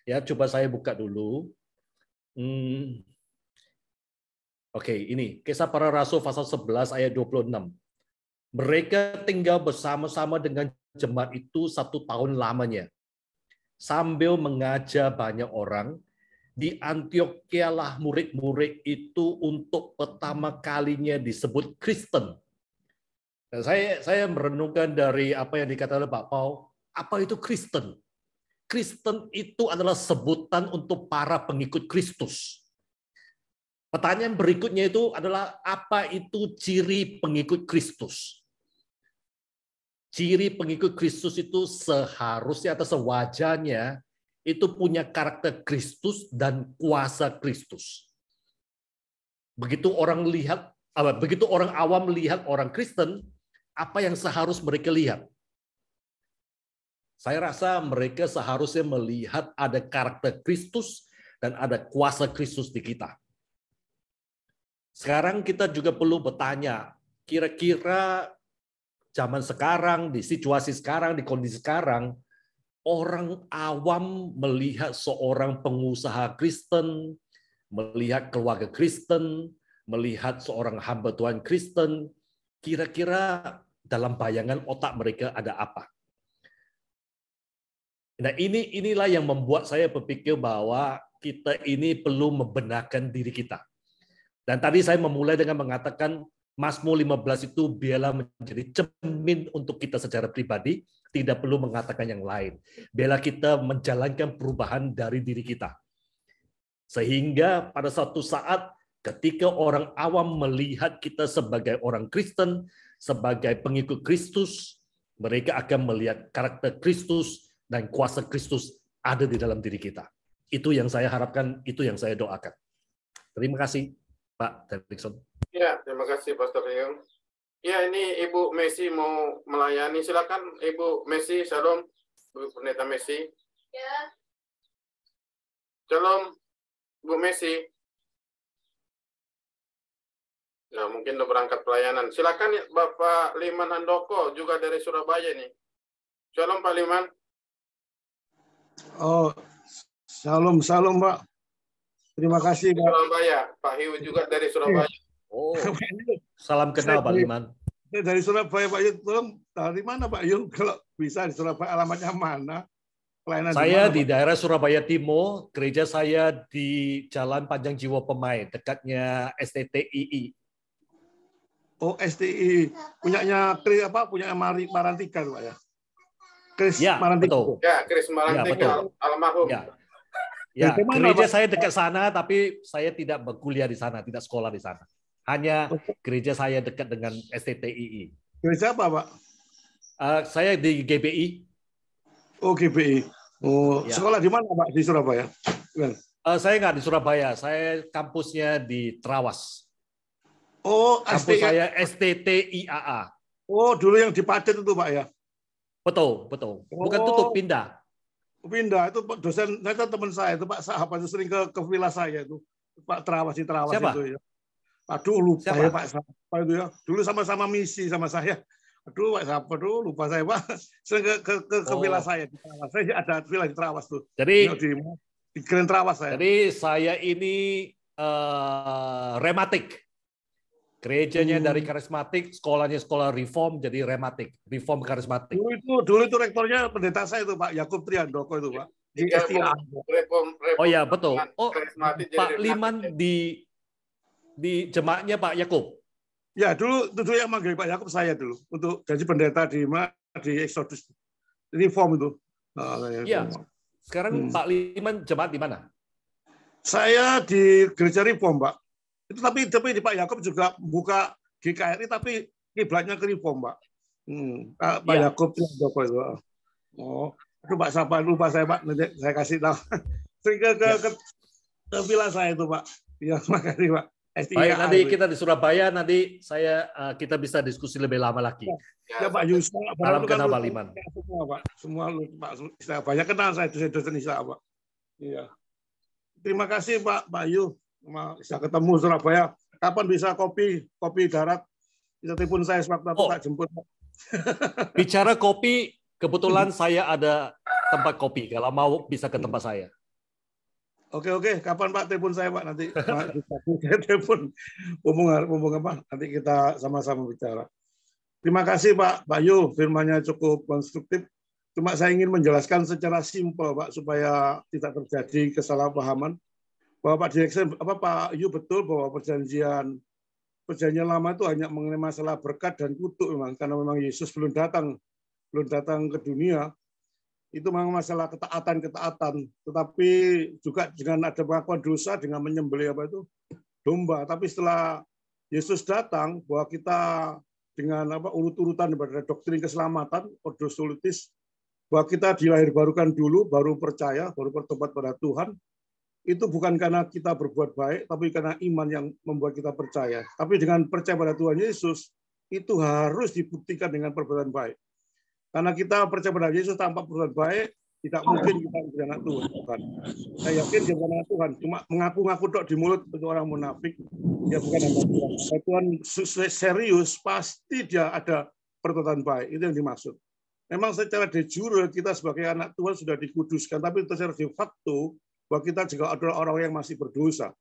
Ya, coba saya buka dulu. Oke, ini Kisah Para Rasul pasal 11 ayat 26. Mereka tinggal bersama-sama dengan jemaat itu 1 tahun lamanya. Sambil mengajar banyak orang, di Antiokhia lah murid-murid itu untuk pertama kalinya disebut Kristen. Nah, saya merenungkan dari apa yang dikatakan oleh Pak Paul, apa itu Kristen? Kristen itu adalah sebutan untuk para pengikut Kristus. Pertanyaan berikutnya itu adalah apa itu ciri pengikut Kristus? Ciri pengikut Kristus itu seharusnya atau sewajarnya itu punya karakter Kristus dan kuasa Kristus. Begitu orang awam melihat orang Kristen, apa yang seharus mereka lihat? Saya rasa mereka seharusnya melihat ada karakter Kristus dan ada kuasa Kristus di kita. Sekarang kita juga perlu bertanya, kira-kira zaman sekarang, di situasi sekarang, di kondisi sekarang, orang awam melihat seorang pengusaha Kristen, melihat keluarga Kristen, melihat seorang hamba Tuhan Kristen, kira-kira dalam bayangan otak mereka ada apa? Nah, inilah yang membuat saya berpikir bahwa kita ini perlu membenarkan diri kita. Dan tadi saya memulai dengan mengatakan Mazmur 15 itu biarlah menjadi cermin untuk kita secara pribadi, tidak perlu mengatakan yang lain. Biarlah kita menjalankan perubahan dari diri kita. Sehingga pada suatu saat ketika orang awam melihat kita sebagai orang Kristen, sebagai pengikut Kristus, mereka akan melihat karakter Kristus dan kuasa Kristus ada di dalam diri kita. Itu yang saya harapkan, itu yang saya doakan. Terima kasih, Pak Derikson. Ya, terima kasih Pastor Rio. Ya, ini Ibu Messi mau melayani. Silakan Ibu Messi, Shalom. Bu Pendeta Messi. Ya. Shalom, Bu Messi. Ya, mungkin udah berangkat pelayanan. Silakan ya, Bapak Liman Handoko, juga dari Surabaya nih. Shalom, Pak Liman. Oh, shalom, Pak. Terima kasih, Pak. Surabaya, Pak Hiu juga dari Surabaya. Oh, salam kenal Pak Liman. Dari Surabaya, Pak Yu. Tolong dari mana, Pak Yu? Kalau bisa di Surabaya, alamatnya mana? Pelayanan Saya di di daerah Surabaya Timur, gereja saya di Jalan Panjang Jiwo Pemai, dekatnya STTII. Oh, STI. Punyanya punya Marantika, Pak ya? Chris ya, Marantika. Betul. Ya, Chris Marantika, almarhum. Ya, gereja saya dekat sana, tapi saya tidak berkuliah di sana, tidak sekolah di sana. Hanya gereja saya dekat dengan STTII. Gereja apa, Pak? Saya di GBI. Oh, GBI. Oh, ya. Sekolah di mana, Pak? Di Surabaya? Saya nggak di Surabaya, saya kampusnya di Trawas. Oh, kampus saya STTIAA. Oh, dulu yang di Padet itu, Pak ya? Betul. Bukan tutup, pindah. Pindah, itu dosen, saya teman saya itu Pak sahabat itu sering ke villa saya itu. Pak Trawas di Trawas. Siapa? Itu ya. Aduh, lupa ya Pak siapa itu ya. Dulu sama-sama misi sama saya. Aduh, Pak siapa dulu lupa saya Pak. Sering ke villa saya di Trawas. Saya ada villa di Trawas tuh. Jadi di Grand Trawas saya. Jadi saya ini rematik. Gerejanya dari karismatik, sekolahnya sekolah reform jadi rematik, reform karismatik. Dulu itu rektornya pendeta saya itu Pak Yakub Triandoko itu Pak. Di STA. Oh ya betul. Oh, Pak Liman di jemaatnya Pak Yakub. Ya dulu yang manggil Pak Yakub saya dulu untuk jadi pendeta di Exodus reform itu. Iya. Sekarang Pak Liman jemaat di mana? Saya di gereja reform Pak. Itu tapi di Pak Yakub juga buka GKRI tapi kiblatnya ke reform Pak. Pak Yakub Triandoko itu. Oh, aduh Pak siapa lupa saya Pak, nanti saya kasih tahu. Sering ke villa saya itu Pak. Ya makasih Pak. Baik, nanti kita di Surabaya, nanti kita bisa diskusi lebih lama lagi. Ya Pak Yusa, salam kenal Pak Liman. Semua Pak, Pak banyak kenal saya dosen Isa Pak. Iya. Terima kasih Pak Yu, bisa ketemu Surabaya. Kapan bisa kopi darat? Bisa telepon saya sewaktu tak jemput. Bicara kopi, kebetulan saya ada tempat kopi. Kalau mau bisa ke tempat saya. Oke, kapan Pak telepon saya Pak nanti saya telepon ngomong apa nanti kita sama-sama bicara. Terima kasih Pak Yu, firman-Nya cukup konstruktif. Cuma saya ingin menjelaskan secara simpel Pak supaya tidak terjadi kesalahpahaman. Bahwa Pak Yu betul bahwa perjanjian lama itu hanya mengenai masalah berkat dan kutuk memang karena memang Yesus belum datang ke dunia. Itu memang masalah ketaatan, tetapi juga dengan ada pengakuan dosa dengan menyembelih domba. Tapi setelah Yesus datang, bahwa kita dengan urut-urutan daripada doktrin keselamatan, ordo solitis, bahwa kita dilahir barukan dulu, baru percaya, baru bertobat pada Tuhan. Itu bukan karena kita berbuat baik, tapi karena iman yang membuat kita percaya. Tapi dengan percaya pada Tuhan Yesus, itu harus dibuktikan dengan perbuatan baik. Karena kita percaya pada Yesus tanpa perbuatan baik, tidak mungkin kita menjadi anak Tuhan. Saya yakin dia bukan anak Tuhan, cuma mengaku-ngaku dok di mulut untuk orang munafik, dia bukan anak Tuhan. Kalau Tuhan serius, pasti dia ada perbuatan baik. Itu yang dimaksud. Memang secara de jure kita sebagai anak Tuhan sudah dikuduskan, tapi secara de facto bahwa kita juga adalah orang yang masih berdosa,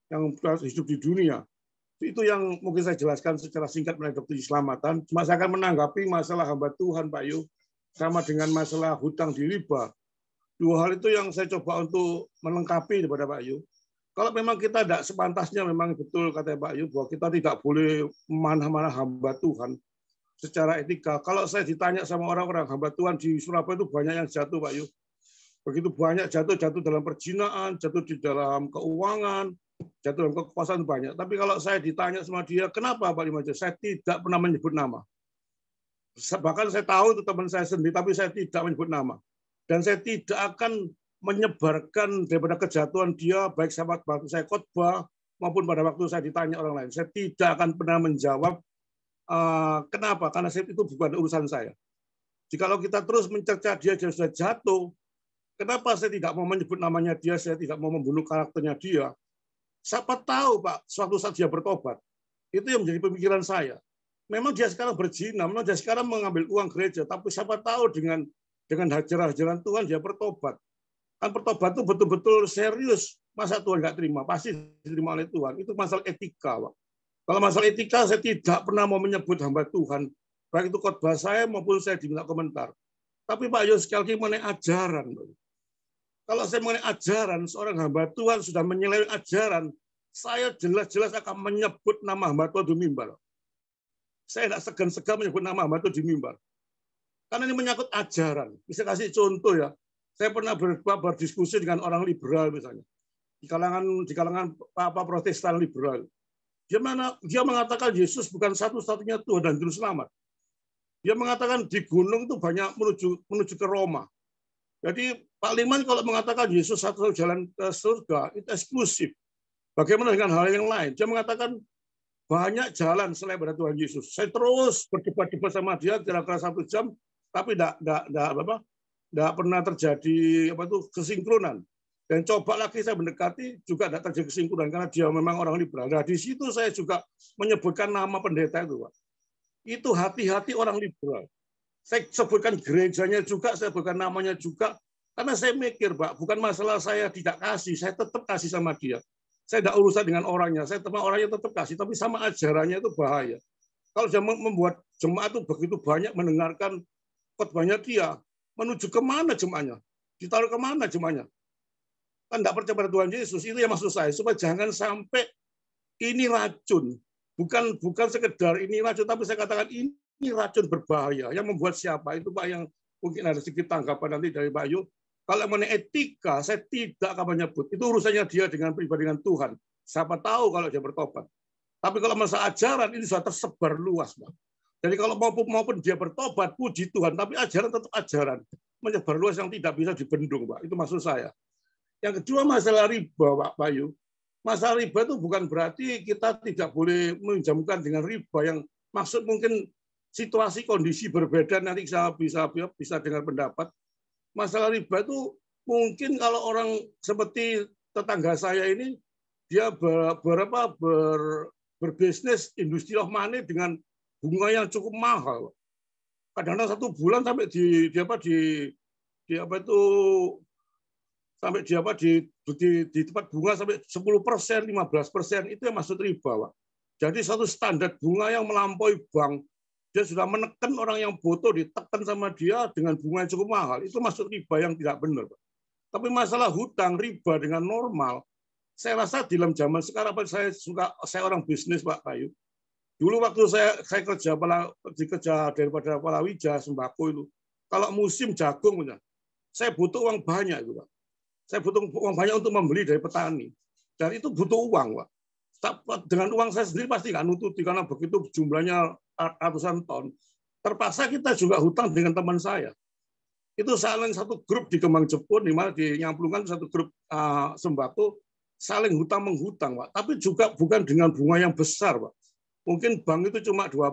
yang hidup di dunia. Itu yang mungkin saya jelaskan secara singkat mengenai doktrin keselamatan. Cuma saya akan menanggapi masalah hamba Tuhan, Pak Yu, sama dengan masalah hutang di riba. Dua hal itu yang saya coba untuk melengkapi kepada Pak Yu. Kalau memang kita tidak sepantasnya, memang betul kata Pak Yu, bahwa kita tidak boleh mana-mana hamba Tuhan secara etika. Kalau saya ditanya sama orang-orang hamba Tuhan di Surabaya itu banyak yang jatuh, Pak Yu. Begitu banyak jatuh dalam perzinaan, jatuh di dalam keuangan, jatuh dalam kekuasaan banyak. Tapi kalau saya ditanya sama dia, kenapa Pak Limaja? Saya tidak pernah menyebut nama. Bahkan saya tahu itu teman saya sendiri, tapi saya tidak menyebut nama. Dan saya tidak akan menyebarkan daripada kejatuhan dia, baik waktu saya khotbah maupun pada waktu saya ditanya orang lain. Saya tidak akan pernah menjawab kenapa, karena itu bukan urusan saya. Jikalau kita terus mencerca dia sudah jatuh, kenapa saya tidak mau menyebut namanya dia, saya tidak mau membunuh karakternya dia. Siapa tahu, Pak, suatu saat dia bertobat. Itu yang menjadi pemikiran saya. Memang dia sekarang berzina, memang dia sekarang mengambil uang gereja, tapi siapa tahu dengan hajaran Tuhan dia bertobat. Kan pertobat itu betul-betul serius. Masa Tuhan nggak terima? Pasti diterima oleh Tuhan. Itu masalah etika, Pak. Kalau masalah etika, saya tidak pernah mau menyebut hamba Tuhan. Baik itu khotbah saya maupun saya diminta komentar. Tapi Pak Yos, sekali lagi mengenai ajaran. Kalau saya mengenai ajaran, seorang hamba Tuhan sudah menyeleweng ajaran, saya jelas-jelas akan menyebut nama hamba Tuhan di mimbar. Saya tidak segan-segan menyebut nama hamba Tuhan di mimbar. Karena ini menyangkut ajaran. Bisa kasih contoh ya. Saya pernah berdiskusi dengan orang liberal misalnya. Di kalangan Protestan liberal. Dia mengatakan Yesus bukan satu-satunya Tuhan dan Juru Selamat. Dia mengatakan di gunung itu banyak menuju ke Roma. Jadi Pak Liman kalau mengatakan Yesus satu jalan ke surga, itu eksklusif. Bagaimana dengan hal yang lain? Dia mengatakan banyak jalan selain pada Tuhan Yesus. Saya terus berdebat-debat sama dia kira-kira 1 jam, tapi tidak pernah terjadi kesinkronan. Dan coba lagi saya mendekati juga tidak terjadi kesimpulan karena dia memang orang liberal. Nah, di situ saya juga menyebutkan nama pendeta itu, Pak. Itu hati-hati orang liberal. Saya sebutkan gerejanya juga, saya sebutkan namanya juga. Karena saya mikir, Pak, bukan masalah saya tidak kasih, saya tetap kasih sama dia. Saya tidak urusan dengan orangnya, saya tetap orangnya tetap kasih, tapi sama ajarannya itu bahaya. Kalau dia membuat jemaat itu begitu banyak mendengarkan khotbahnya dia, menuju kemana jemaahnya? Ditaruh kemana jemaahnya? Kan tidak percaya pada Tuhan Yesus, itu yang maksud saya, supaya jangan sampai ini racun, bukan sekedar ini racun, tapi saya katakan ini racun berbahaya, yang membuat siapa, itu Pak yang mungkin ada sedikit tanggapan nanti dari Pak Yu. Kalau mengenai etika, saya tidak akan menyebut, itu urusannya dia dengan pribadi dengan Tuhan, siapa tahu kalau dia bertobat. Tapi kalau masalah ajaran, ini sudah tersebar luas, Pak. Jadi kalau maupun dia bertobat, puji Tuhan, tapi ajaran tetap ajaran, menyebar luas yang tidak bisa dibendung, Pak, itu maksud saya. Yang kedua masalah riba, Pak Bayu. Masalah riba itu bukan berarti kita tidak boleh menjamukan dengan riba yang maksud mungkin situasi kondisi berbeda nanti saya bisa dengar pendapat. Masalah riba itu mungkin kalau orang seperti tetangga saya ini dia berbisnis industri of money dengan bunga yang cukup mahal. Kadang-kadang 1 bulan sampai di tempat bunga sampai 10%, 15%, itu yang maksud riba, Pak. Jadi satu standar bunga yang melampaui bank, dia sudah menekan orang yang butuh, ditekan sama dia dengan bunga yang cukup mahal. Itu maksud riba yang tidak benar, Pak. Tapi masalah hutang riba dengan normal, saya rasa di dalam zaman sekarang, saya orang bisnis, Pak Bayu. Dulu waktu saya kerja daripada palawija sembako itu, kalau musim jagung, saya butuh uang banyak itu, Pak. Saya butuh uang banyak untuk membeli dari petani. Dan itu butuh uang, Pak. Dengan uang saya sendiri pasti nggak nututi, karena begitu jumlahnya ratusan ton. Terpaksa kita juga hutang dengan teman saya. Itu saling satu grup di Kembang Jepun, di mana di Nyamplungan satu grup sembako, saling hutang-menghutang, Pak. Tapi juga bukan dengan bunga yang besar, Pak. Mungkin bank itu cuma 2%,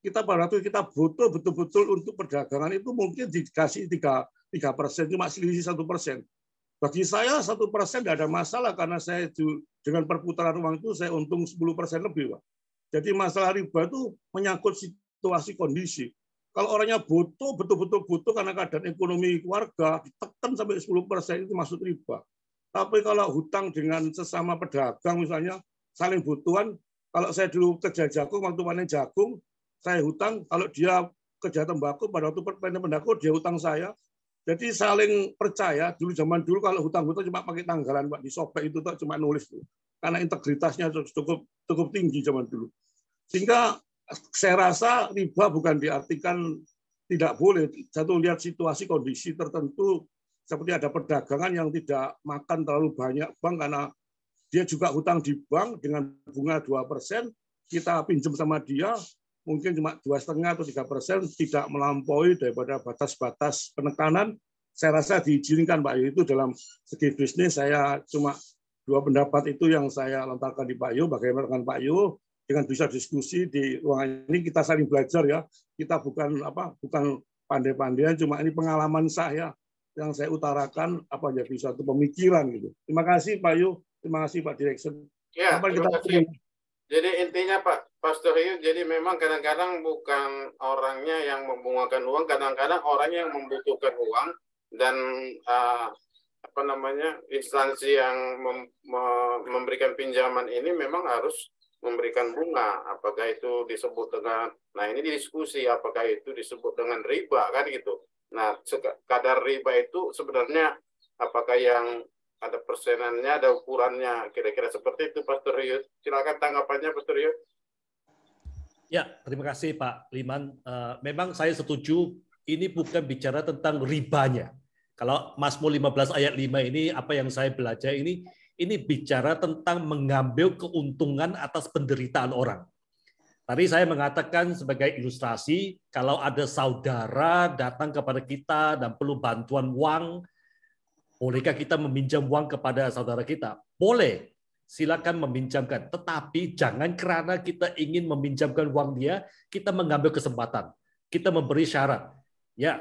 kita pada waktu kita butuh betul-betul untuk perdagangan itu mungkin dikasih 3%, cuma selisih 1%. Bagi saya 1% tidak ada masalah karena saya dengan perputaran uang itu saya untung 10% lebih, Pak. Jadi masalah riba itu menyangkut situasi kondisi. Kalau orangnya butuh, betul-betul butuh karena keadaan ekonomi keluarga, ditekan sampai 10% itu masuk riba. Tapi kalau hutang dengan sesama pedagang misalnya, saling butuhan, kalau saya dulu kerja jagung, waktu panen jagung, saya hutang, kalau dia kerja tembakau, pada waktu panen tembakau, dia hutang saya. Jadi saling percaya, zaman dulu kalau hutang-hutang cuma pakai tanggalan, Pak, disobek itu cuma nulis. Karena integritasnya cukup tinggi zaman dulu. Sehingga saya rasa riba bukan diartikan tidak boleh. Satu lihat situasi kondisi tertentu, seperti ada perdagangan yang tidak makan terlalu banyak bank, karena dia juga hutang di bank dengan bunga 2%, kita pinjam sama dia, mungkin cuma 2,5 atau 3%, tidak melampaui daripada batas-batas penekanan. Saya rasa diizinkan, Pak. Itu dalam segi bisnis, saya cuma 2 pendapat itu yang saya lontarkan di Pak Yu. Bagaimana dengan Pak Yu? Dengan bisa diskusi di ruangan ini, kita saling belajar ya. Kita bukan pandai-pandaian, cuma ini pengalaman saya yang saya utarakan apa jadi suatu pemikiran gitu. Terima kasih Pak Yu, terima kasih Pak Direction. Ya, Kapan terima kita kasih. Jadi intinya Pak Pastor Yu, jadi memang kadang-kadang bukan orangnya yang membungakan uang, kadang-kadang orangnya yang membutuhkan uang, dan apa namanya, instansi yang memberikan pinjaman ini memang harus memberikan bunga. Apakah itu disebut dengan, nah ini diskusi, apakah itu disebut dengan riba kan gitu. Nah, kadar riba itu sebenarnya apakah yang ada persenannya, ada ukurannya, kira-kira seperti itu, Pastor Yu. Silakan tanggapannya, Pastor Yu. Ya, terima kasih Pak Liman. Memang saya setuju, ini bukan bicara tentang ribanya. Kalau Mazmur 15 ayat 5 ini, apa yang saya belajar ini bicara tentang mengambil keuntungan atas penderitaan orang. Tadi saya mengatakan sebagai ilustrasi, kalau ada saudara datang kepada kita dan perlu bantuan uang, bolehkah kita meminjam uang kepada saudara kita? Boleh, silakan meminjamkan. Tetapi jangan karena kita ingin meminjamkan uang dia, kita mengambil kesempatan. Kita memberi syarat. Ya,